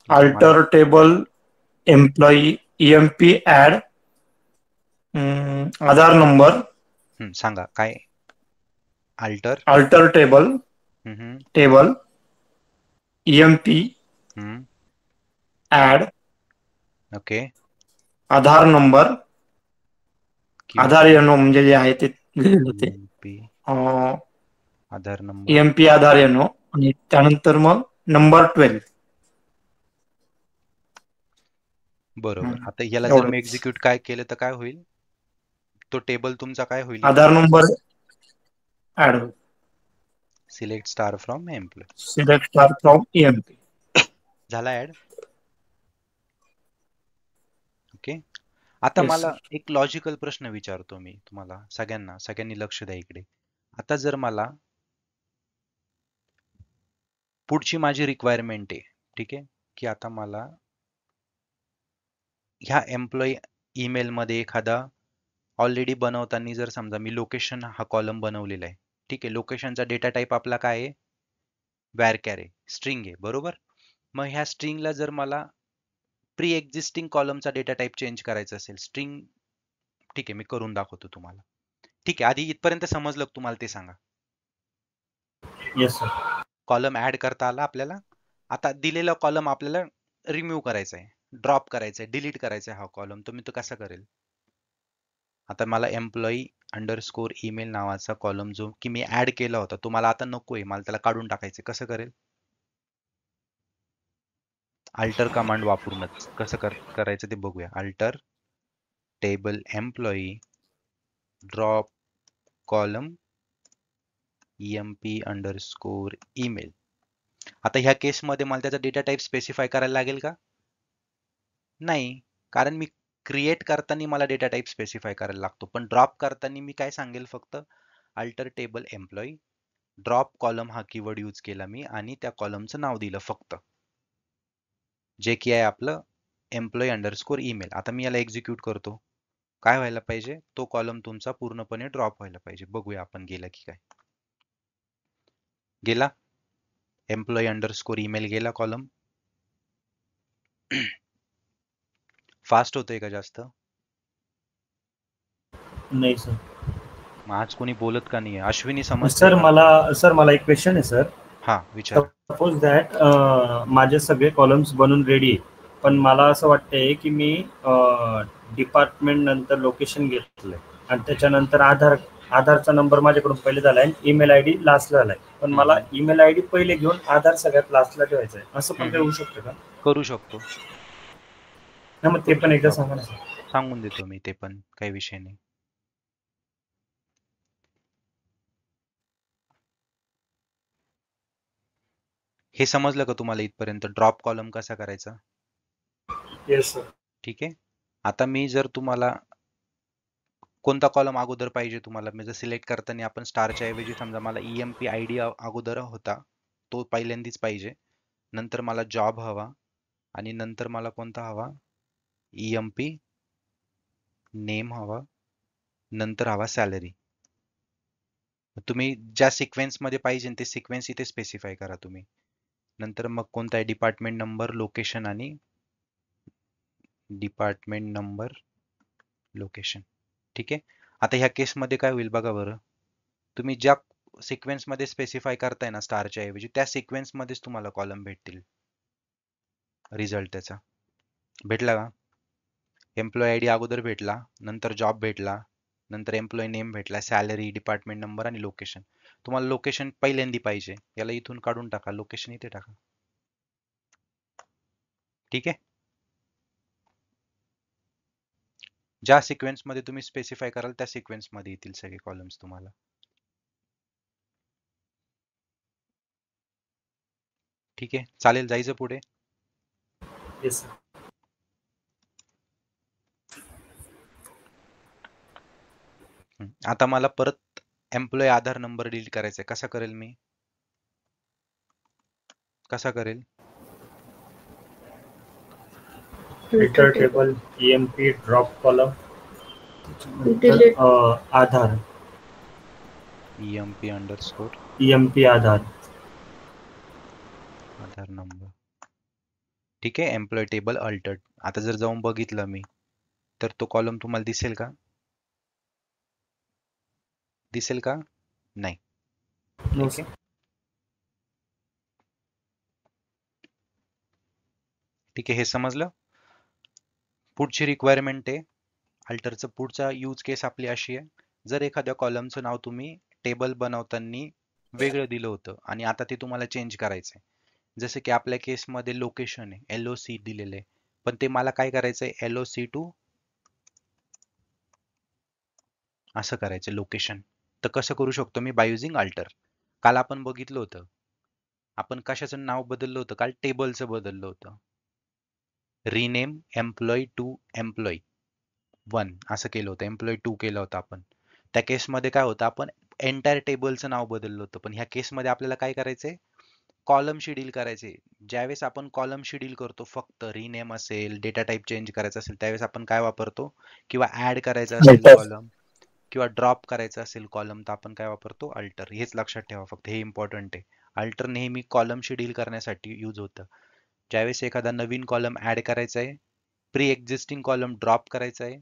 S2: Alter table employee EMP add Aadhaar number
S1: सांगा काय alter
S2: table EMP add
S1: okay
S2: Aadhaar number Aadhaar येनो म्हणजे जे आहे ते लिहिलेलं ते
S1: आधार नंबर
S2: EMP आधार येनो आणि त्यानंतर मग नंबर 12.
S1: बरोबर. आता याला जर मी
S2: एवढंच.
S1: एक्झिक्यूट काय केलं तर काय होईल तो टेबल तुमचा काय होईल
S2: आधार नंबर ऍड होईल.
S1: Select star from employ.
S2: Select star from EMP.
S1: झाला ऍड. ओके. आता
S2: Yes,
S1: मला
S2: sir.
S1: एक लॉजिकल प्रश्न विचारतो मी तुम्हाला सगळ्यांनी लक्ष द्या इकडे. आता जर मला पुढची माझी रिक्वायरमेंट आहे, ठीक आहे, की आता मला ह्या एम्प्लॉई ईमेल मध्ये एखादा ऑलरेडी बनवताना जर समजा मी लोकेशन हा कॉलम बनवलेला आहे, ठीक आहे, लोकेशनचा डेटा टाईप आपला काय आहे, वॅरकॅर आहे, स्ट्रिंग आहे, बरोबर. मग ह्या स्ट्रिंगला जर मला प्री एक्झिस्टिंग कॉलमचा डेटा टाईप चेंज करायचा असेल, स्ट्रिंग, ठीक आहे, मी करून दाखवतो तुम्हाला. ठीक आहे, आधी इथपर्यंत समजलं का तुम्हाला ते सांगा.
S5: Yes sir.
S1: कॉलम ऍड करता आला आपल्याला. आता दिलेला कॉलम आपल्याला रिमूव्ह करायचा आहे, ड्रॉप करायचा आहे, डिलीट करायचा आहे हा कॉलम. तर मी तो कसा करेल? आता मला एम्प्लॉई अंडरस्कोर ईमेल नावाचा कॉलम जो की मी ऍड केला होता तो मला आता नकोय, मला त्याला काढून टाकायचं. कसं करेल? अल्टर कमांड वापरूनच. कसं करायचं ते बघूया. Alter table employee drop column EMP underscore email. आता ह्या केसमध्ये मला त्याचा डेटा टाईप स्पेसिफाय करायला लागेल का? नाही, कारण मी क्रिएट करताना मला डेटा टाईप स्पेसिफाय करायला लागतो, पण ड्रॉप करताना मी काय सांगेल, फक्त alter table employee drop column हा कीवर्ड यूज केला मी आणि त्या कॉलमचं नाव दिलं फक्त, जे की आहे आपलं एम्प्लॉई अंडरस्कोर ईमेल. आता मी याला एक्झिक्यूट करतो. काय व्हायला पाहिजे? तो कॉलम तुमचा पूर्णपणे ड्रॉप व्हायला पाहिजे. बघूया आपण गेला की काय. गेला. एम्प्लॉई अंडरस्कोर ईमेल गेला कॉलम. फास्ट होतोय का जास्त?
S5: नाही सर.
S1: मग आज कोणी बोलत का नाही? अश्विनी समजतंय
S5: सर
S1: का?
S5: मला एक क्वेश्चन आहे सर.
S1: हा, विचार.
S5: सपोज दॅट माझे सगळे कॉलम्स बनून रेडी आहे, पण मला असं वाटतंय की मी डिपार्टमेंट नंतर लोकेशन घेतलंय आणि त्याच्यानंतर आधारचा नंबर माझ्याकडून पहिले झालाय आणि ईमेल आयडी लास्टला झालाय, पण मला ईमेल आयडी पहिले घेऊन आधार सगळ्यात लास्टला ठेवायचा आहे. असं पण काही होऊ शकतं का?
S1: करू शकतो.
S5: नाही, मग ते पण एकदा सांगा ना सर.
S1: सांगून देतो मी, ते पण काही विषय नाही. हे समजलं का तुम्हाला इथपर्यंत? ड्रॉप कॉलम कसा करायचा?
S5: Yes sir.
S1: ठीक आहे. आता मी जर तुम्हाला कोणता कॉलम अगोदर पाहिजे तुम्हाला, मी जर सिलेक्ट करताना आपण स्टारच्या ऐवजी समजा मला EMP ID अगोदर होता, तो पहिल्यांदाच पाहिजे. नंतर मला जॉब हवा आणि नंतर मला कोणता हवा? EMP नेम हवा, नंतर हवा सॅलरी. तुम्ही ज्या सिक्वेन्स मध्ये पाहिजे ते सिक्वेन्स इथे स्पेसिफाय करा तुम्ही. नंतर मग कोणता आहे? डिपार्टमेंट नंबर, लोकेशन आणि डिपार्टमेंट नंबर, लोकेशन. ठीक आहे. आता ह्या केसमध्ये काय होईल बघा बरं. तुम्ही ज्या सिक्वेन्स मध्ये स्पेसिफाय करताय ना स्टारच्या ऐवजी, त्या सिक्वेन्स मध्येच तुम्हाला कॉलम भेटतील. रिझल्ट त्याचा भेटला का? एम्प्लॉय आयडी अगोदर भेटला, नंतर जॉब भेटला, नंतर एम्प्लॉय नेम भेटला, सॅलरी, डिपार्टमेंट नंबर आणि लोकेशन. तुम्हाला लोकेशन पहिल्यांदा पाहिजे, याला इथून काढून टाका, लोकेशन इथे टाका. ठीक आहे. ज्या सिक्वेन्स मध्ये तुम्ही स्पेसिफाय कराल त्या सिक्वेन्स मध्ये येतील सगळे कॉलम्स तुम्हाला. ठीक आहे, चालेल. जायचं पुढे.
S5: Yes sir.
S1: आता मला परत एम्प्लॉय आधार नंबर डिलीट करायचा आहे. कसा करेल मी? कसा करेल?
S5: Filter table EMP drop column
S4: Delete.
S5: Aadhaar
S1: EMP underscore
S5: EMP Aadhaar
S1: number. ठीक आहे. Employee table altered. आता जर जाऊन बघितलं मी, तर तो कॉलम तुम्हाला दिसेल का? दिसेल का? नाही. ठीक आहे. ठीक आहे, हे समजलं. पुढची रिक्वायरमेंट आहे अल्टरचं. पुढचा यूज केस आपली अशी आहे, जर एखाद्या कॉलमचं नाव तुम्ही टेबल बनवताना वेगळं दिलं होतं आणि आता ते तुम्हाला चेंज करायचं आहे. जसं की आपल्या केसमध्ये लोकेशन आहे, LOC दिलेलं आहे, पण ते मला काय करायचं आहे? LOC टू असं करायचं लोकेशन. तर कसं करू शकतो मी? By using alter. काल आपण बघितलं होतं, आपण कशाचं नाव बदललं होतं, काल टेबलचं बदललं होतं. रिनेम एम्प्लॉई टू एम्प्लॉई 1 असं केलं होतं, एम्प्लॉई 2 केलं होतं आपण. त्या केसमध्ये काय होतं, आपण एंटायर टेबलचं नाव बदललं होतं. पण ह्या केसमध्ये आपल्याला काय करायचंय, कॉलमशी डील करायचे. ज्यावेळेस आपण कॉलमशी डील करतो, फक्त रिनेम असेल, डेटा टाईप चेंज करायचा असेल, त्यावेळेस आपण काय वापरतो, किंवा ऍड करायचं असेल
S2: Alter.
S1: कॉलम किंवा ड्रॉप करायचं असेल कॉलम, तर आपण काय वापरतो, अल्टर. हेच लक्षात ठेवा फक्त, हे इम्पॉर्टंट आहे. अल्टर नेहमी कॉलमशी डील करण्यासाठी यूज होतं. ज्यावेळेस एखादा नवीन कॉलम ऍड करायचा आहे, प्री एक्झिस्टिंग कॉलम ड्रॉप करायचा आहे,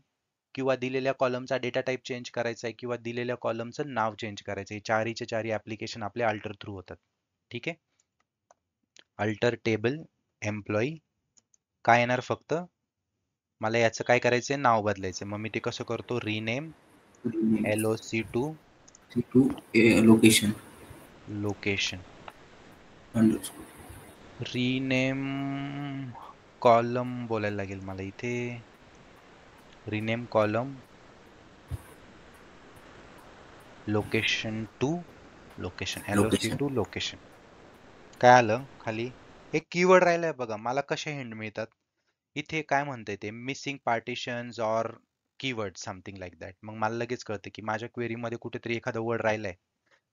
S1: किंवा दिलेल्या कॉलमचा डेटा टाईप चेंज करायचा आहे, किंवा दिलेल्या कॉलमचं नाव चेंज करायचं आहे, चारीचे चारी ऍप्लिकेशन आपले अल्टर थ्रू होतात. ठीक आहे. अल्टर टेबल एम्प्लॉई काय येणार, फक्त मला याचं काय करायचंय, नाव बदलायचं. मग मी ते कसं करतो, rename LOC2
S7: location
S1: location.
S7: Underscore.
S1: Rename column बोलायला लागेल मला इथे. Rename column location to location, LOC2 location. काय आलं खाली, एक कीवर्ड राहिलाय बघा. मला कसे हिंट मिळतात इथे, काय म्हणते ते, missing partitions or keyword something like that. मग मला लगेच कळते की माझ्या क्वेरीमध्ये कुठेतरी एखादा वर्ड राहिलाय.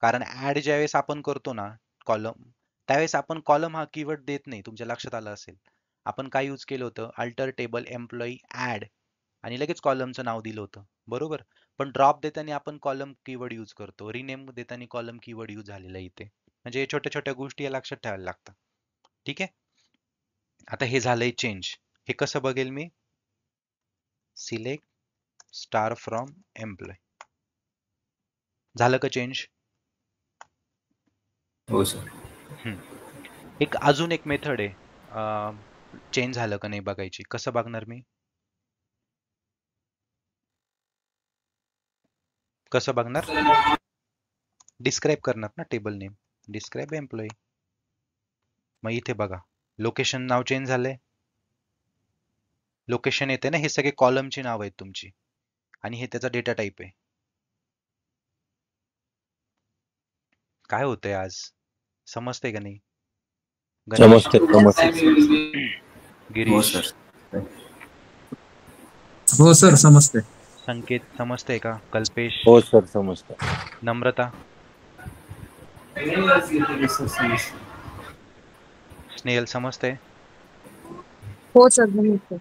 S1: कारण ऍड ज्यावेळेस आपण करतो ना कॉलम, त्यावेळेस आपण कॉलम हा कीवर्ड देत नाही. तुमच्या लक्षात आलं असेल, आपण काय यूज केलं होतं, अल्टर टेबल एम्प्लॉई ऍड, आणि लगेच कॉलमचं नाव दिलं होतं, बरोबर. पण ड्रॉप देताना आपण कॉलम कीवर्ड यूज करतो, रिनेम देताना कॉलम कीवर्ड यूज झालेला इथे. म्हणजे छोट्या छोट्या गोष्टी या लक्षात ठेवायला लागतात. ठीक आहे. आता हे झालंय चेंज. हे कसं बघेल मी, सिलेक्ट स्टार फ्रॉम एम्प्लॉय. झालं का चेंज?
S7: हो सर.
S1: एक अजून एक मेथड आहे चेंज झालं का नाही बघायची. कसं बघणार मी, कसं बघणार, डिस्क्राईब करणार ना टेबल नेम, डिस्क्राईब एम्प्लॉई. मग इथे बघा, लोकेशन नाव चेंज झालंय, लोकेशन येते ना, हे सगळे कॉलमची नाव आहेत तुमची, आणि हे त्याचा डेटा टाईप आहे. काय होतंय आज, समजतंय का नाही? गणेश,
S6: समजते.
S1: गिरीश,
S8: हो सर समजते.
S1: संकेत समजतंय का? कल्पेश,
S6: हो सर समजतं.
S1: नम्रता, स्नेहल समजतंय?
S4: हो सर नमस्ते.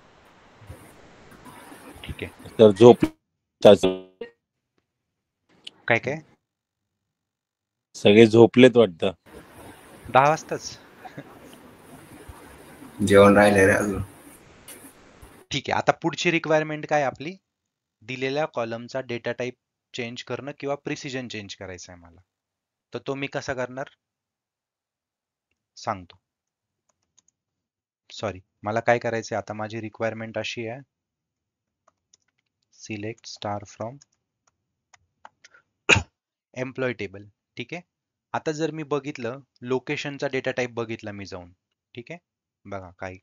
S1: ठीक आहे.
S6: तर झोप
S1: काय काय
S6: सगळे झोपलेत वाटतं.
S1: 10 वाजताच.
S7: जेवण राहिले रे अजून.
S1: ठीक आहे. आता पुढची रिक्वायरमेंट काय आपली, दिलेल्या कॉलमचा डेटा टाईप चेंज करणं किंवा प्रिसिजन चेंज करायचं आहे मला. तर तो मी कसा करणार सांगतो. सॉरी, मला काय करायचंय आता, माझी रिक्वायरमेंट अशी आहे, select star from employ table. ठीक आहे. आता जर मी बघितलं, लोकेशनचा डेटा टाईप बघितला मी जाऊन, ठीक आहे, बघा काय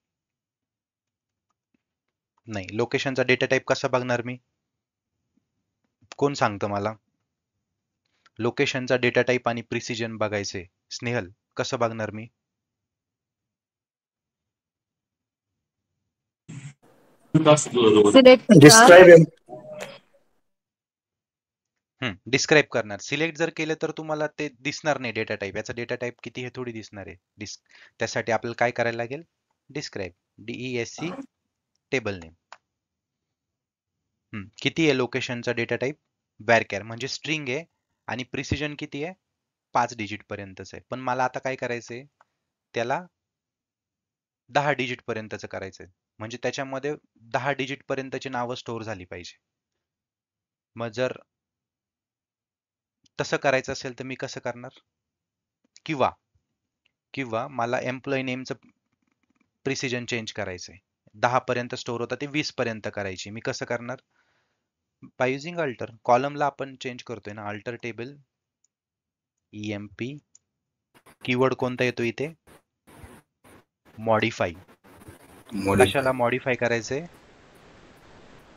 S1: नाही. लोकेशनचा डेटा टाईप कसा बघणार मी, कोण सांगतं मला? लोकेशनचा डेटा टाईप आणि प्रिसिजन बघायचे, स्नेहल, कसं बघणार मी?
S4: सिलेक्ट
S2: डिस्क्राईब
S1: डिस्क्राईब करणार. सिलेक्ट जर केलं तर तुम्हाला ते दिसणार नाही डेटा टाईप. याचा डेटा टाईप किती हे थोडी दिसणार आहे. त्यासाठी आपल्याला काय करायला लागेल, डिस्क्राईब, DESC टेबल नेम. किती आहे लोकेशनचा डेटा टाईप, वॅरकॅर म्हणजे स्ट्रिंग आहे, आणि प्रिसिजन किती आहे, 5 डिजिट पर्यंतच आहे. पण मला आता काय करायचंय, त्याला 10 डिजिट पर्यंतच करायचंय. म्हणजे त्याच्यामध्ये 10 डिजिट पर्यंतची नावं स्टोअर झाली पाहिजे. मग जर तसं करायचं असेल तर मी कसं करणार, किंवा मला एम्प्लॉई नेमचं प्रिसिजन चेंज करायचंय, 10 पर्यंत स्टोअर होता ते 20 पर्यंत करायची. मी कसं करणार, बाय युझिंग अल्टर. कॉलमला आपण चेंज करतोय ना, अल्टर टेबल EMP, कीवर्ड कोणता येतो इथे, मॉडिफाई. कशाला मॉडिफाय करायचंय,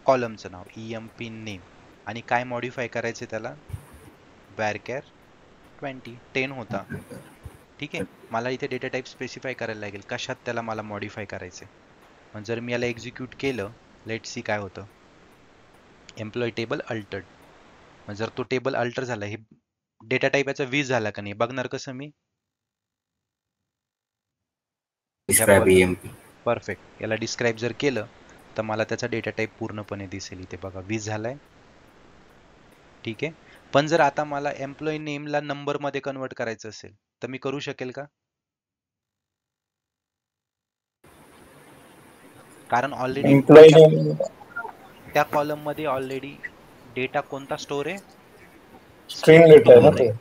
S1: कॉलमचं नाव EMP नेम, आणि काय मॉडिफाय करायचंय त्याला, वॅरकॅर 10 होता. ठीक आहे, मला इथे डेटा टाईप स्पेसिफाय करायला लागेल कशात त्याला मला मॉडिफाय करायचंय. मग जर मी याला एक्झिक्यूट केलं, लेट सी काय होतं. Employee table altered. मग जर तो टेबल अल्टर झाला, हे डेटा टाईप याचा 20 झाला का नाही बघणार कसं मी.
S7: Describe EMP.
S1: परफेक्ट. याला डिस्क्राईब जर केलं तर मला त्याचा डेटा टाईप पूर्णपणे दिसेल. इथे बघा 20 झालाय. ठीक आहे, पण जर आता मला एम्प्लॉई नेमला नंबर मध्ये कन्वर्ट करायचं असेल तर मी करू शकेल का? कारण ऑलरेडी
S2: एम्प्लॉई
S1: त्या कॉलम मध्ये ऑलरेडी डेटा कोणता स्टोर आहे?
S2: स्ट्रिंग डेटा आहे ना
S1: Stored
S2: ते.
S1: आहे.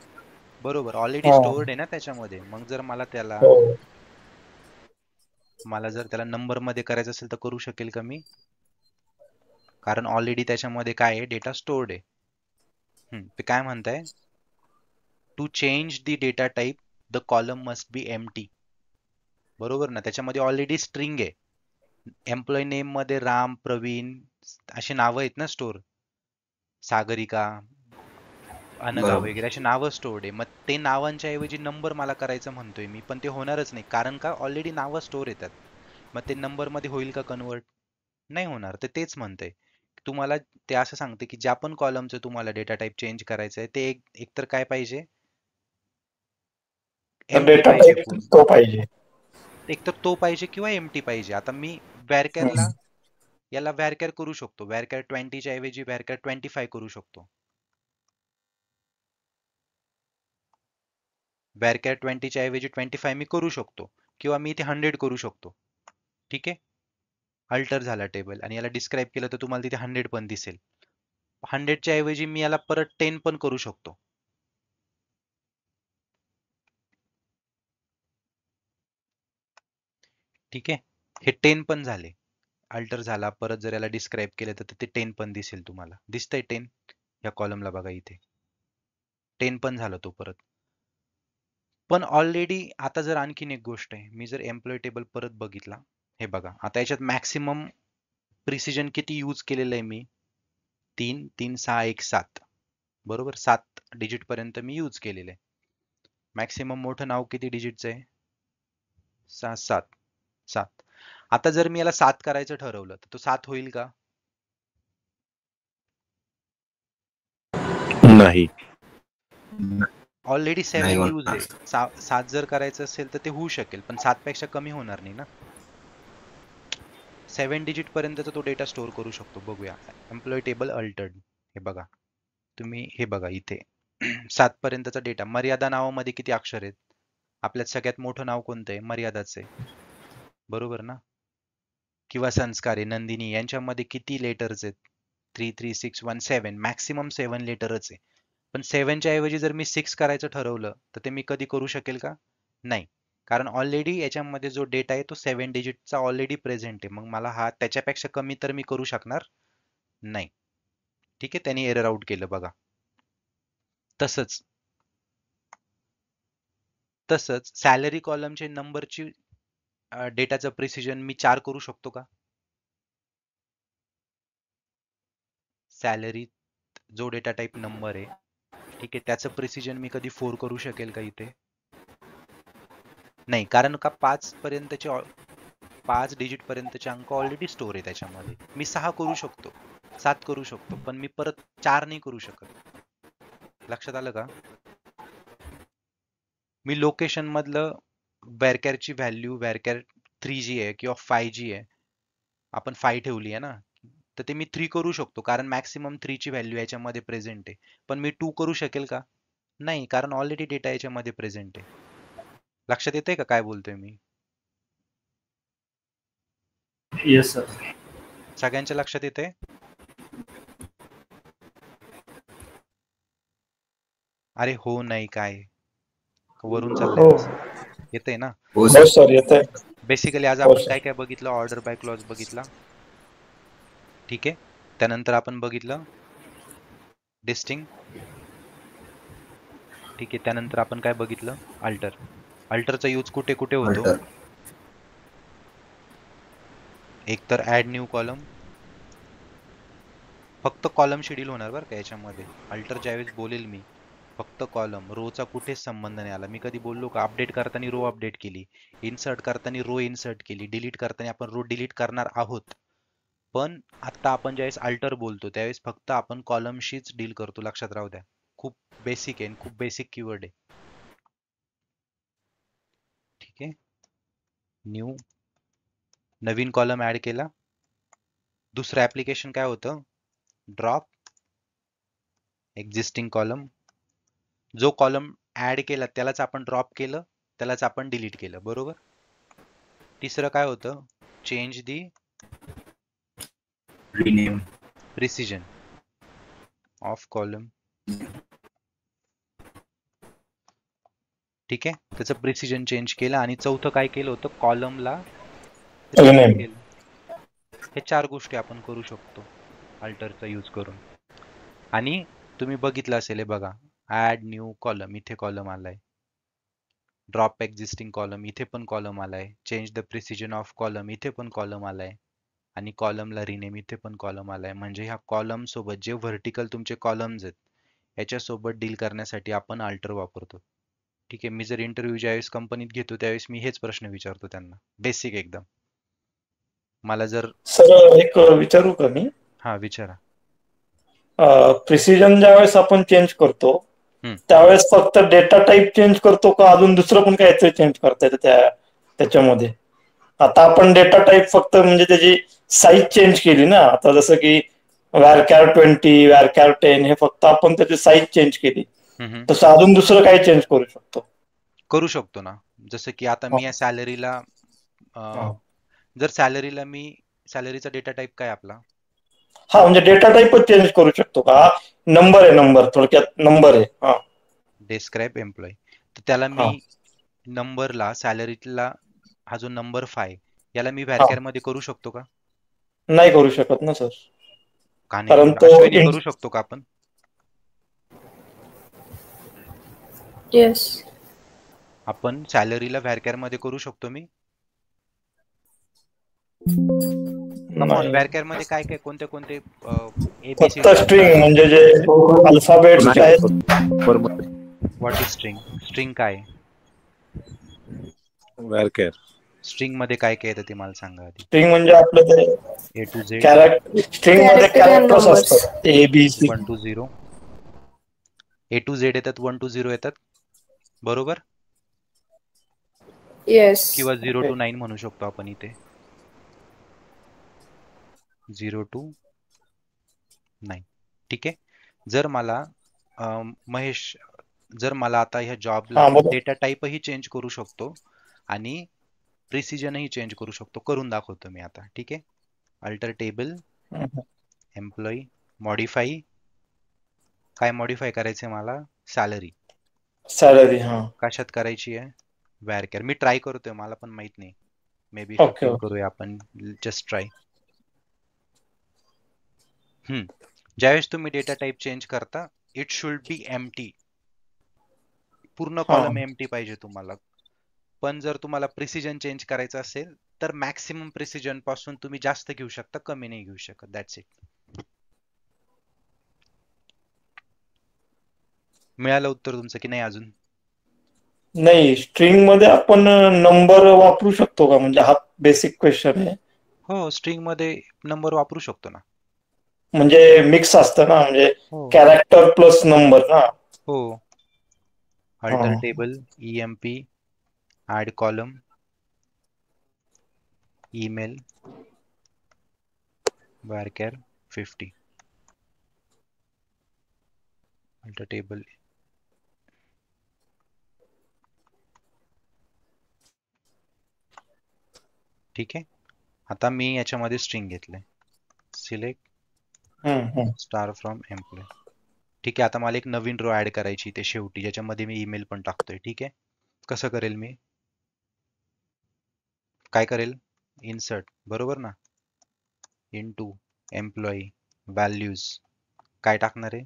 S1: बरोबर, ऑलरेडी
S2: हा.
S1: स्टोर्ड आहे ना त्याच्यामध्ये. मग जर मला
S2: हो.
S1: जर त्याला नंबर मध्ये करायचं असेल तर करू शकेल का मी? कारण ऑलरेडी त्याच्यामध्ये काय आहे, डेटा स्टोर्ड आहे. ते काय म्हणताय, to change the data type the column must be empty. बरोबर ना, त्याच्यामध्ये ऑलरेडी स्ट्रिंग आहे. एम्प्लॉय नेम मध्ये राम, प्रवीण अशी नावं आहेत ना स्टोर, सागरिका, अनघा
S7: बरोबर.
S1: वगैरे अशी नावं स्टोर्ड आहे. मग ते नावांच्या ऐवजी नंबर मला करायचं म्हणतोय मी, पण ते होणारच नाही कारण का ऑलरेडी नावं स्टोर येतात. मग ते नंबर मध्ये होईल का कन्वर्ट? नाही होणार. तर तेच म्हणतंय तुम्हाला, ते असं सांगते की ज्या पण कॉलमचं तुम्हाला डेटा टाईप चेंज करायचं आहे ते एकतर काय पाहिजे, एम्प्टी
S2: डेटा
S1: पाहिजे
S2: टाईप
S1: पूर्ण.
S2: तो पाहिजे.
S1: एकतर तो पाहिजे किंवा एम्प्टी पाहिजे. आता मी व्हॅरकॅरला याला व्हॅरकॅर करू शकतो. व्हॅरकॅर 20 च्या ऐवजी व्हॅरकॅर 25 करू शकतो. व्हॅरकॅर 20 च्या ऐवजी 25 मी करू शकतो, किंवा मी इथे 100 करू शकतो. ठीक आहे, अल्टर झाला टेबल आणि याला डिस्क्राईब केलं तर तुम्हाला तिथे 100 पण दिसेल. 100 च्या ऐवजी मी याला परत 10 पण करू शकतो. ठीक आहे, हे 10 पण झाले. अल्टर झाला, परत जर याला डिस्क्राईब केलं तर ते 10 पण दिसेल तुम्हाला. दिसतंय 10 या कॉलमला बघा, इथे 10 पण झालं तो परत. पण ऑलरेडी आता जर आणखीन एक गोष्ट आहे, मी जर एम्प्लॉय टेबल परत बघितला, हे बघा आता याच्यात मॅक्सिमम प्रिसिजन किती यूज केलेलं आहे मी, 3 3 6 1 7. बरोबर, 7 डिजिट पर्यंत मी यूज केलेलं आहे. मॅक्सिमम मोठं नाव किती डिजिटचं आहे? 7 7. आता जर मी याला 7 करायचं ठरवलं तर तो 7 होईल का?
S6: नाही.
S1: ऑलरेडी 7
S7: नाही
S1: यूज आहे. 7 जर करायचं असेल तर ते होऊ शकेल, पण 7 पेक्षा कमी होणार नाही ना. 7 डिजिट पर्यंतचा तो डेटा स्टोअर करू शकतो. बघूया, एम्प्लॉय टेबल अल्टर्ड. हे बघा तुम्ही, हे बघा इथे 7 पर्यंतचा डेटा. मर्यादा नावामध्ये किती अक्षर आहेत? आपल्यात सगळ्यात मोठं नाव कोणतं आहे? मर्यादाच आहे. बरोबर ना. किंवा संस्कार आहे, नंदिनी, यांच्यामध्ये किती लेटर्स आहेत? 3 3 6 1 7. मॅक्सिमम 7 लेटरच आहे. पण 7 च्या ऐवजी जर मी 6 करायचं ठरवलं तर ते मी कधी करू शकेल का? नाही, कारण ऑलरेडी याच्यामध्ये जो डेटा आहे तो 7 डिजिटचा ऑलरेडी प्रेझेंट आहे. मग मला हा त्याच्यापेक्षा कमी तर मी करू शकणार नाही. ठीक आहे, त्यांनी एरर आउट केलं बघा. तसंच सॅलरी कॉलमचे नंबरची डेटाचं प्रिसिजन मी 4 करू शकतो का? सॅलरी जो डेटा टाईप नंबर आहे, ठीक आहे, त्याचं प्रिसिजन मी कधी 4 करू शकेल का इथे? नाही, कारण का 5 डिजिट पर्यंतचे अंक ऑलरेडी स्टोर आहे त्याच्यामध्ये. मी 6 करू शकतो, 7 करू शकतो, पण मी परत 4 नाही करू शकत. लक्षात आलं का? मी लोकेशन मधलं व्हॅरकॅरची व्हॅल्यू व्हॅरकॅर 3G आहे किंवा 5G आहे, आपण 5 ठेवली आहे ना, तर ते मी 3 करू शकतो कारण मॅक्सिमम 3 ची व्हॅल्यू याच्यामध्ये प्रेझेंट आहे. पण मी 2 करू शकेल का? नाही, कारण ऑलरेडी डेटा याच्यामध्ये प्रेझेंट आहे. लक्षात येतंय का काय बोलतोय मी?
S5: Yes sir.
S1: सगळ्यांच्या लक्षात येतंय? अरे हो नाही काय वरून चाललंय
S2: हो
S1: तसं. येतंय ना?
S7: हो
S2: हो
S7: सर.
S2: सर येतंय.
S1: बेसिकली आज
S2: हो
S1: आपण
S2: सर.
S1: काय काय बघितलं? ऑर्डर बाय क्लॉज बघितला. ठीक आहे, त्यानंतर आपण बघितलं डिस्टिंग. ठीक आहे, त्यानंतर आपण काय बघितलं? अल्टर. अल्टरचा यूज कुठे कुठे होतो?
S7: अल्टर.
S1: एक तर ऍड न्यू कॉलम, फक्त कॉलम शेड्यूल होणार बरं का याच्यामध्ये. अल्टर ज्यावेळेस बोलेल मी फक्त कॉलम. रोचा कुठेच संबंध नाही आला. मी कधी बोललो का अपडेट करताना रो अपडेट केली, इन्सर्ट करताना रो इन्सर्ट केली, डिलीट करताना आपण रो डिलीट करणार आहोत. पण आता आपण ज्यावेळेस अल्टर बोलतो त्यावेळेस फक्त आपण कॉलमशीच डील करतो. लक्षात राहू द्या. खूप बेसिक आहे, खूप बेसिक कीवर्ड आहे. ठीक आहे. न्यू नवीन कॉलम ऍड केला. दुसरं ऍप्लिकेशन काय होतं? Drop existing column. जो कॉलम ऍड केला त्यालाच आपण ड्रॉप केलं, त्यालाच आपण डिलीट केलं. बरोबर. तिसरं काय होतं? Change the
S7: Rename.
S1: Precision of column. ठीक आहे. त्याचं प्रिसिजन चेंज केलं. आणि चौथं काय केलं होतं? कॉलमला रिनेम
S2: Rename.
S1: केलं. हे 4 गोष्टी आपण करू शकतो अल्टरचा यूज करून. आणि तुम्ही बघितलं असेल, हे बघा, ऍड न्यू कॉलम, इथे कॉलम आलाय. ड्रॉप एक्झिस्टिंग कॉलम, इथे पण कॉलम आलाय. Change the precision of column, इथे पण कॉलम आलाय. आणि कॉलमला रिनेम, इथे पण कॉलम आलाय. म्हणजे ह्या कॉलम सोबत जे व्हर्टिकल तुमचे कॉलम्स आहेत याच्यासोबत डील करण्यासाठी आपण अल्टर वापरतो. ठीक आहे. मी जर इंटरव्ह्यू ज्यावेळेस कंपनीत घेतो त्यावेळेस मी हेच प्रश्न विचारतो त्यांना, बेसिक एकदम. मला जर
S2: सर एक विचारू का मी?
S1: हा विचारा.
S2: प्रिसिजन ज्यावेळेस आपण चेंज करतो
S1: हम्म.
S2: त्यावेळेस फक्त डेटा टाईप चेंज करतो का अजून दुसरं पण काहीतरी चेंज करता येतं त्याच्यामध्ये? आता आपण डेटा टाईप फक्त म्हणजे त्याची साईज चेंज केली ना, आता जसं की व्यारकॅर 20, व्यारकॅर 10 हे फक्त आपण त्याची साईज चेंज केली,
S1: हम्म.
S2: तसं अजून दुसरं काही चेंज करू शकतो?
S1: करू शकतो ना. जसं की आता मी या सॅलरीला जर सॅलरीचा डेटा टाईप काय आपला?
S2: हा, म्हणजे डेटा टाईपच चेंज करू शकतो का? हा नंबर आहे, नंबर थोडक्यात नंबर आहे. हा
S1: डिस्क्राईब एम्प्लॉय. तर त्याला
S2: हा
S1: मी नंबरला, सॅलरीला, हा जो नंबर 5 याला मी
S2: हा
S1: व्हॅरकॅर मध्ये करू शकतो का?
S2: नाही करू शकत ना सर,
S1: का नाही
S2: कारण
S1: करू?
S2: तो
S1: अश्विनी, करू शकतो का आपण?
S4: Yes.
S1: आपण सॅलरीला व्हॅरकॅर मध्ये करू शकतो मी? कमॉन,
S2: नाही.
S1: व्हॅरकॅर मध्ये काय काय कोणते कोणते
S2: फक्त
S1: एबीसीडी असतात?
S2: स्ट्रिंग म्हणजे जे अल्फाबेट्स आहेत.
S1: What is string? स्ट्रिंग काय?
S6: व्हॅरकॅर.
S1: स्ट्रिंग मध्ये काय काय येतं ते मला सांगा आधी.
S2: स्ट्रिंग म्हणजे आपलं ते
S1: ए टू झेड,
S2: स्ट्रिंग मध्ये
S4: Character and
S2: कॅरेक्टर्स
S4: numbers.
S2: असतात, A B C.
S1: 1 to 0. A to Z येतात, 1 to 0 येतात. बरोबर.
S4: Yes.
S1: किंवा 0 to 9 म्हणू शकतो आपण इथे. 0 to 9. ठीक आहे. जर मला महेश, जर मला आता ह्या जॉबला
S2: हा बोला.
S1: डेटा टाईपही चेंज करू शकतो आणि प्रिसिजनही चेंज करू शकतो. करून दाखवतो मी आता. ठीक आहे. Alter table, employee, modify. काय मॉडिफाय करायचंय मला? सॅलरी.
S2: सॅलरी. हा
S1: कशात करायची आहे? व्हॅरकॅर. मी ट्राय करतोय, मला पण माहित नाही. May be
S2: okay
S1: 15
S2: okay.
S1: करूया आपण. Just try. ज्यावेळेस तुम्ही डेटा टाईप चेंज करता, इट शुड बी एम्प्टी. पूर्ण
S2: हा
S1: कॉलम एम्प्टी पाहिजे तुम्हाला. पण जर तुम्हाला प्रिसिजन चेंज करायचं असेल तर मॅक्सिमम प्रिसिजन पासून तुम्ही जास्त घेऊ शकता, कमी नाही घेऊ शकत. That's it. मिळालं उत्तर तुमचं की नाही अजून?
S2: नाही, स्ट्रिंग मध्ये आपण नंबर वापरू शकतो का? म्हणजे हा बेसिक क्वेश्चन आहे.
S1: हो, स्ट्रिंग मध्ये नंबर वापरू शकतो ना.
S2: म्हणजे मिक्स असतं ना, म्हणजे
S1: हो
S2: कॅरेक्टर प्लस नंबर ना.
S1: हो.
S2: हा
S1: alter table, EMP, add column, email, varchar 50. Alter table. ठीक आहे. आता मी याच्यामध्ये स्ट्रिंग घेतलंय. Select star from employee. ठीक आहे. आता मला एक नवीन रो ऍड करायची ते शेवटी, ज्याच्यामध्ये मी ईमेल पण टाकतोय. ठीक आहे. कसं करेल मी? काय करेल? इन्सर्ट. बरोबर ना. Into employee values. काय टाकणार आहे?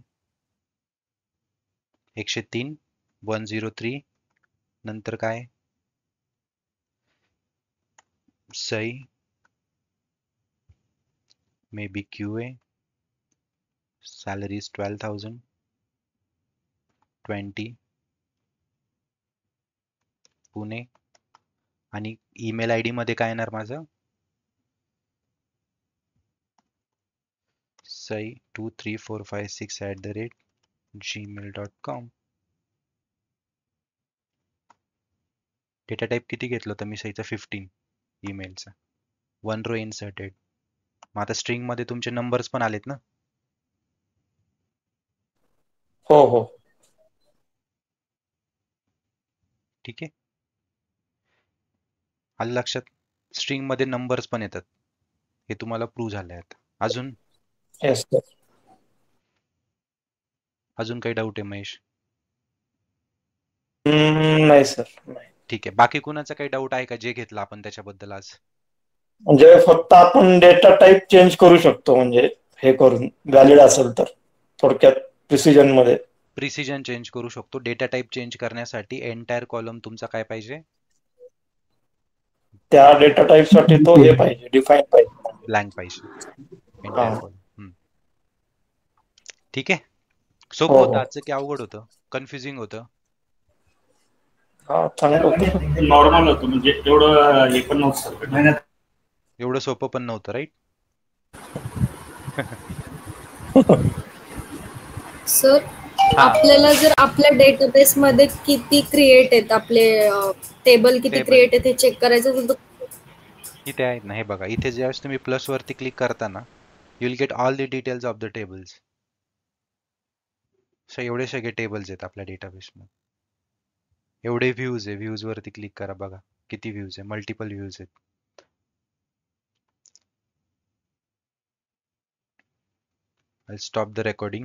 S1: 103, 103. नंतर काय? Sai, may be QA, salary is 12,000. 20 Pune आणि ईमेल आय डी मध्ये काय येणार माझं sai23456@gmail.com. डेटा टाईप किती घेतलं होतं मी सईचा 15 ईमेलचा 1 रो इन्सर्टेड. मग आता स्ट्रिंग मध्ये तुमचे नंबर्स पण आलेत ना.
S2: हो हो
S1: ठीक आहे. आलं लक्षात. स्ट्रिंग मध्ये नंबर्स पण येतात. हे तुम्हाला प्रूव्ह झालंय आता. अजून
S2: येस
S1: अजून काही डाऊट आहे महेश?
S2: नाही सर नाही.
S1: ठीक आहे. बाकी कुणाचा काही डाऊट आहे का जे घेतलं आपण त्याच्याबद्दल आज?
S2: म्हणजे फक्त आपण डेटा टाईप चेंज करू शकतो म्हणजे हे करून व्हॅलिड असेल तर थोडक्यात प्रिसिजन मध्ये
S1: प्रिसिजन चेंज करू शकतो. डेटा टाईप चेंज करण्यासाठी एंटायर कॉलम तुमचा काय पाहिजे?
S2: त्या डेटा टाईप साठी तो हे पाहिजे डिफाईन पाहिजे.
S1: ब्लँक पाहिजे.
S2: हा.
S1: Entire column. ठीक आहे. सोपं
S2: हो,
S1: होतं
S2: हो.
S1: आजचं की अवघड होतं? कन्फ्युजिंग होतं?
S2: हा चांगलं होतं.
S5: नॉर्मल होतं म्हणजे एवढं हे पण नव्हतं.
S1: एवढं सोपं पण नव्हतं राईट?
S4: सर आपल्याला जर आपल्या डेटाबेस मध्ये किती क्रिएट आहेत आपले टेबल किती
S1: Table.
S4: क्रिएट आहेत हे चेक करायचं असेल तर
S1: इथे आहेत ना, हे बघा. इथे ज्यावेळेस तुम्ही प्लस वरती क्लिक करता ना, you will get all the details of the tables. So एवढे सगळे टेबल्स आहेत आपल्या डेटाबेस मध्ये. एवढे व्ह्यूज आहे. व्ह्यूज वरती क्लिक करा, बघा किती व्ह्यूज आहे. मल्टिपल व्ह्यूज आहेत. I'll stop the recording.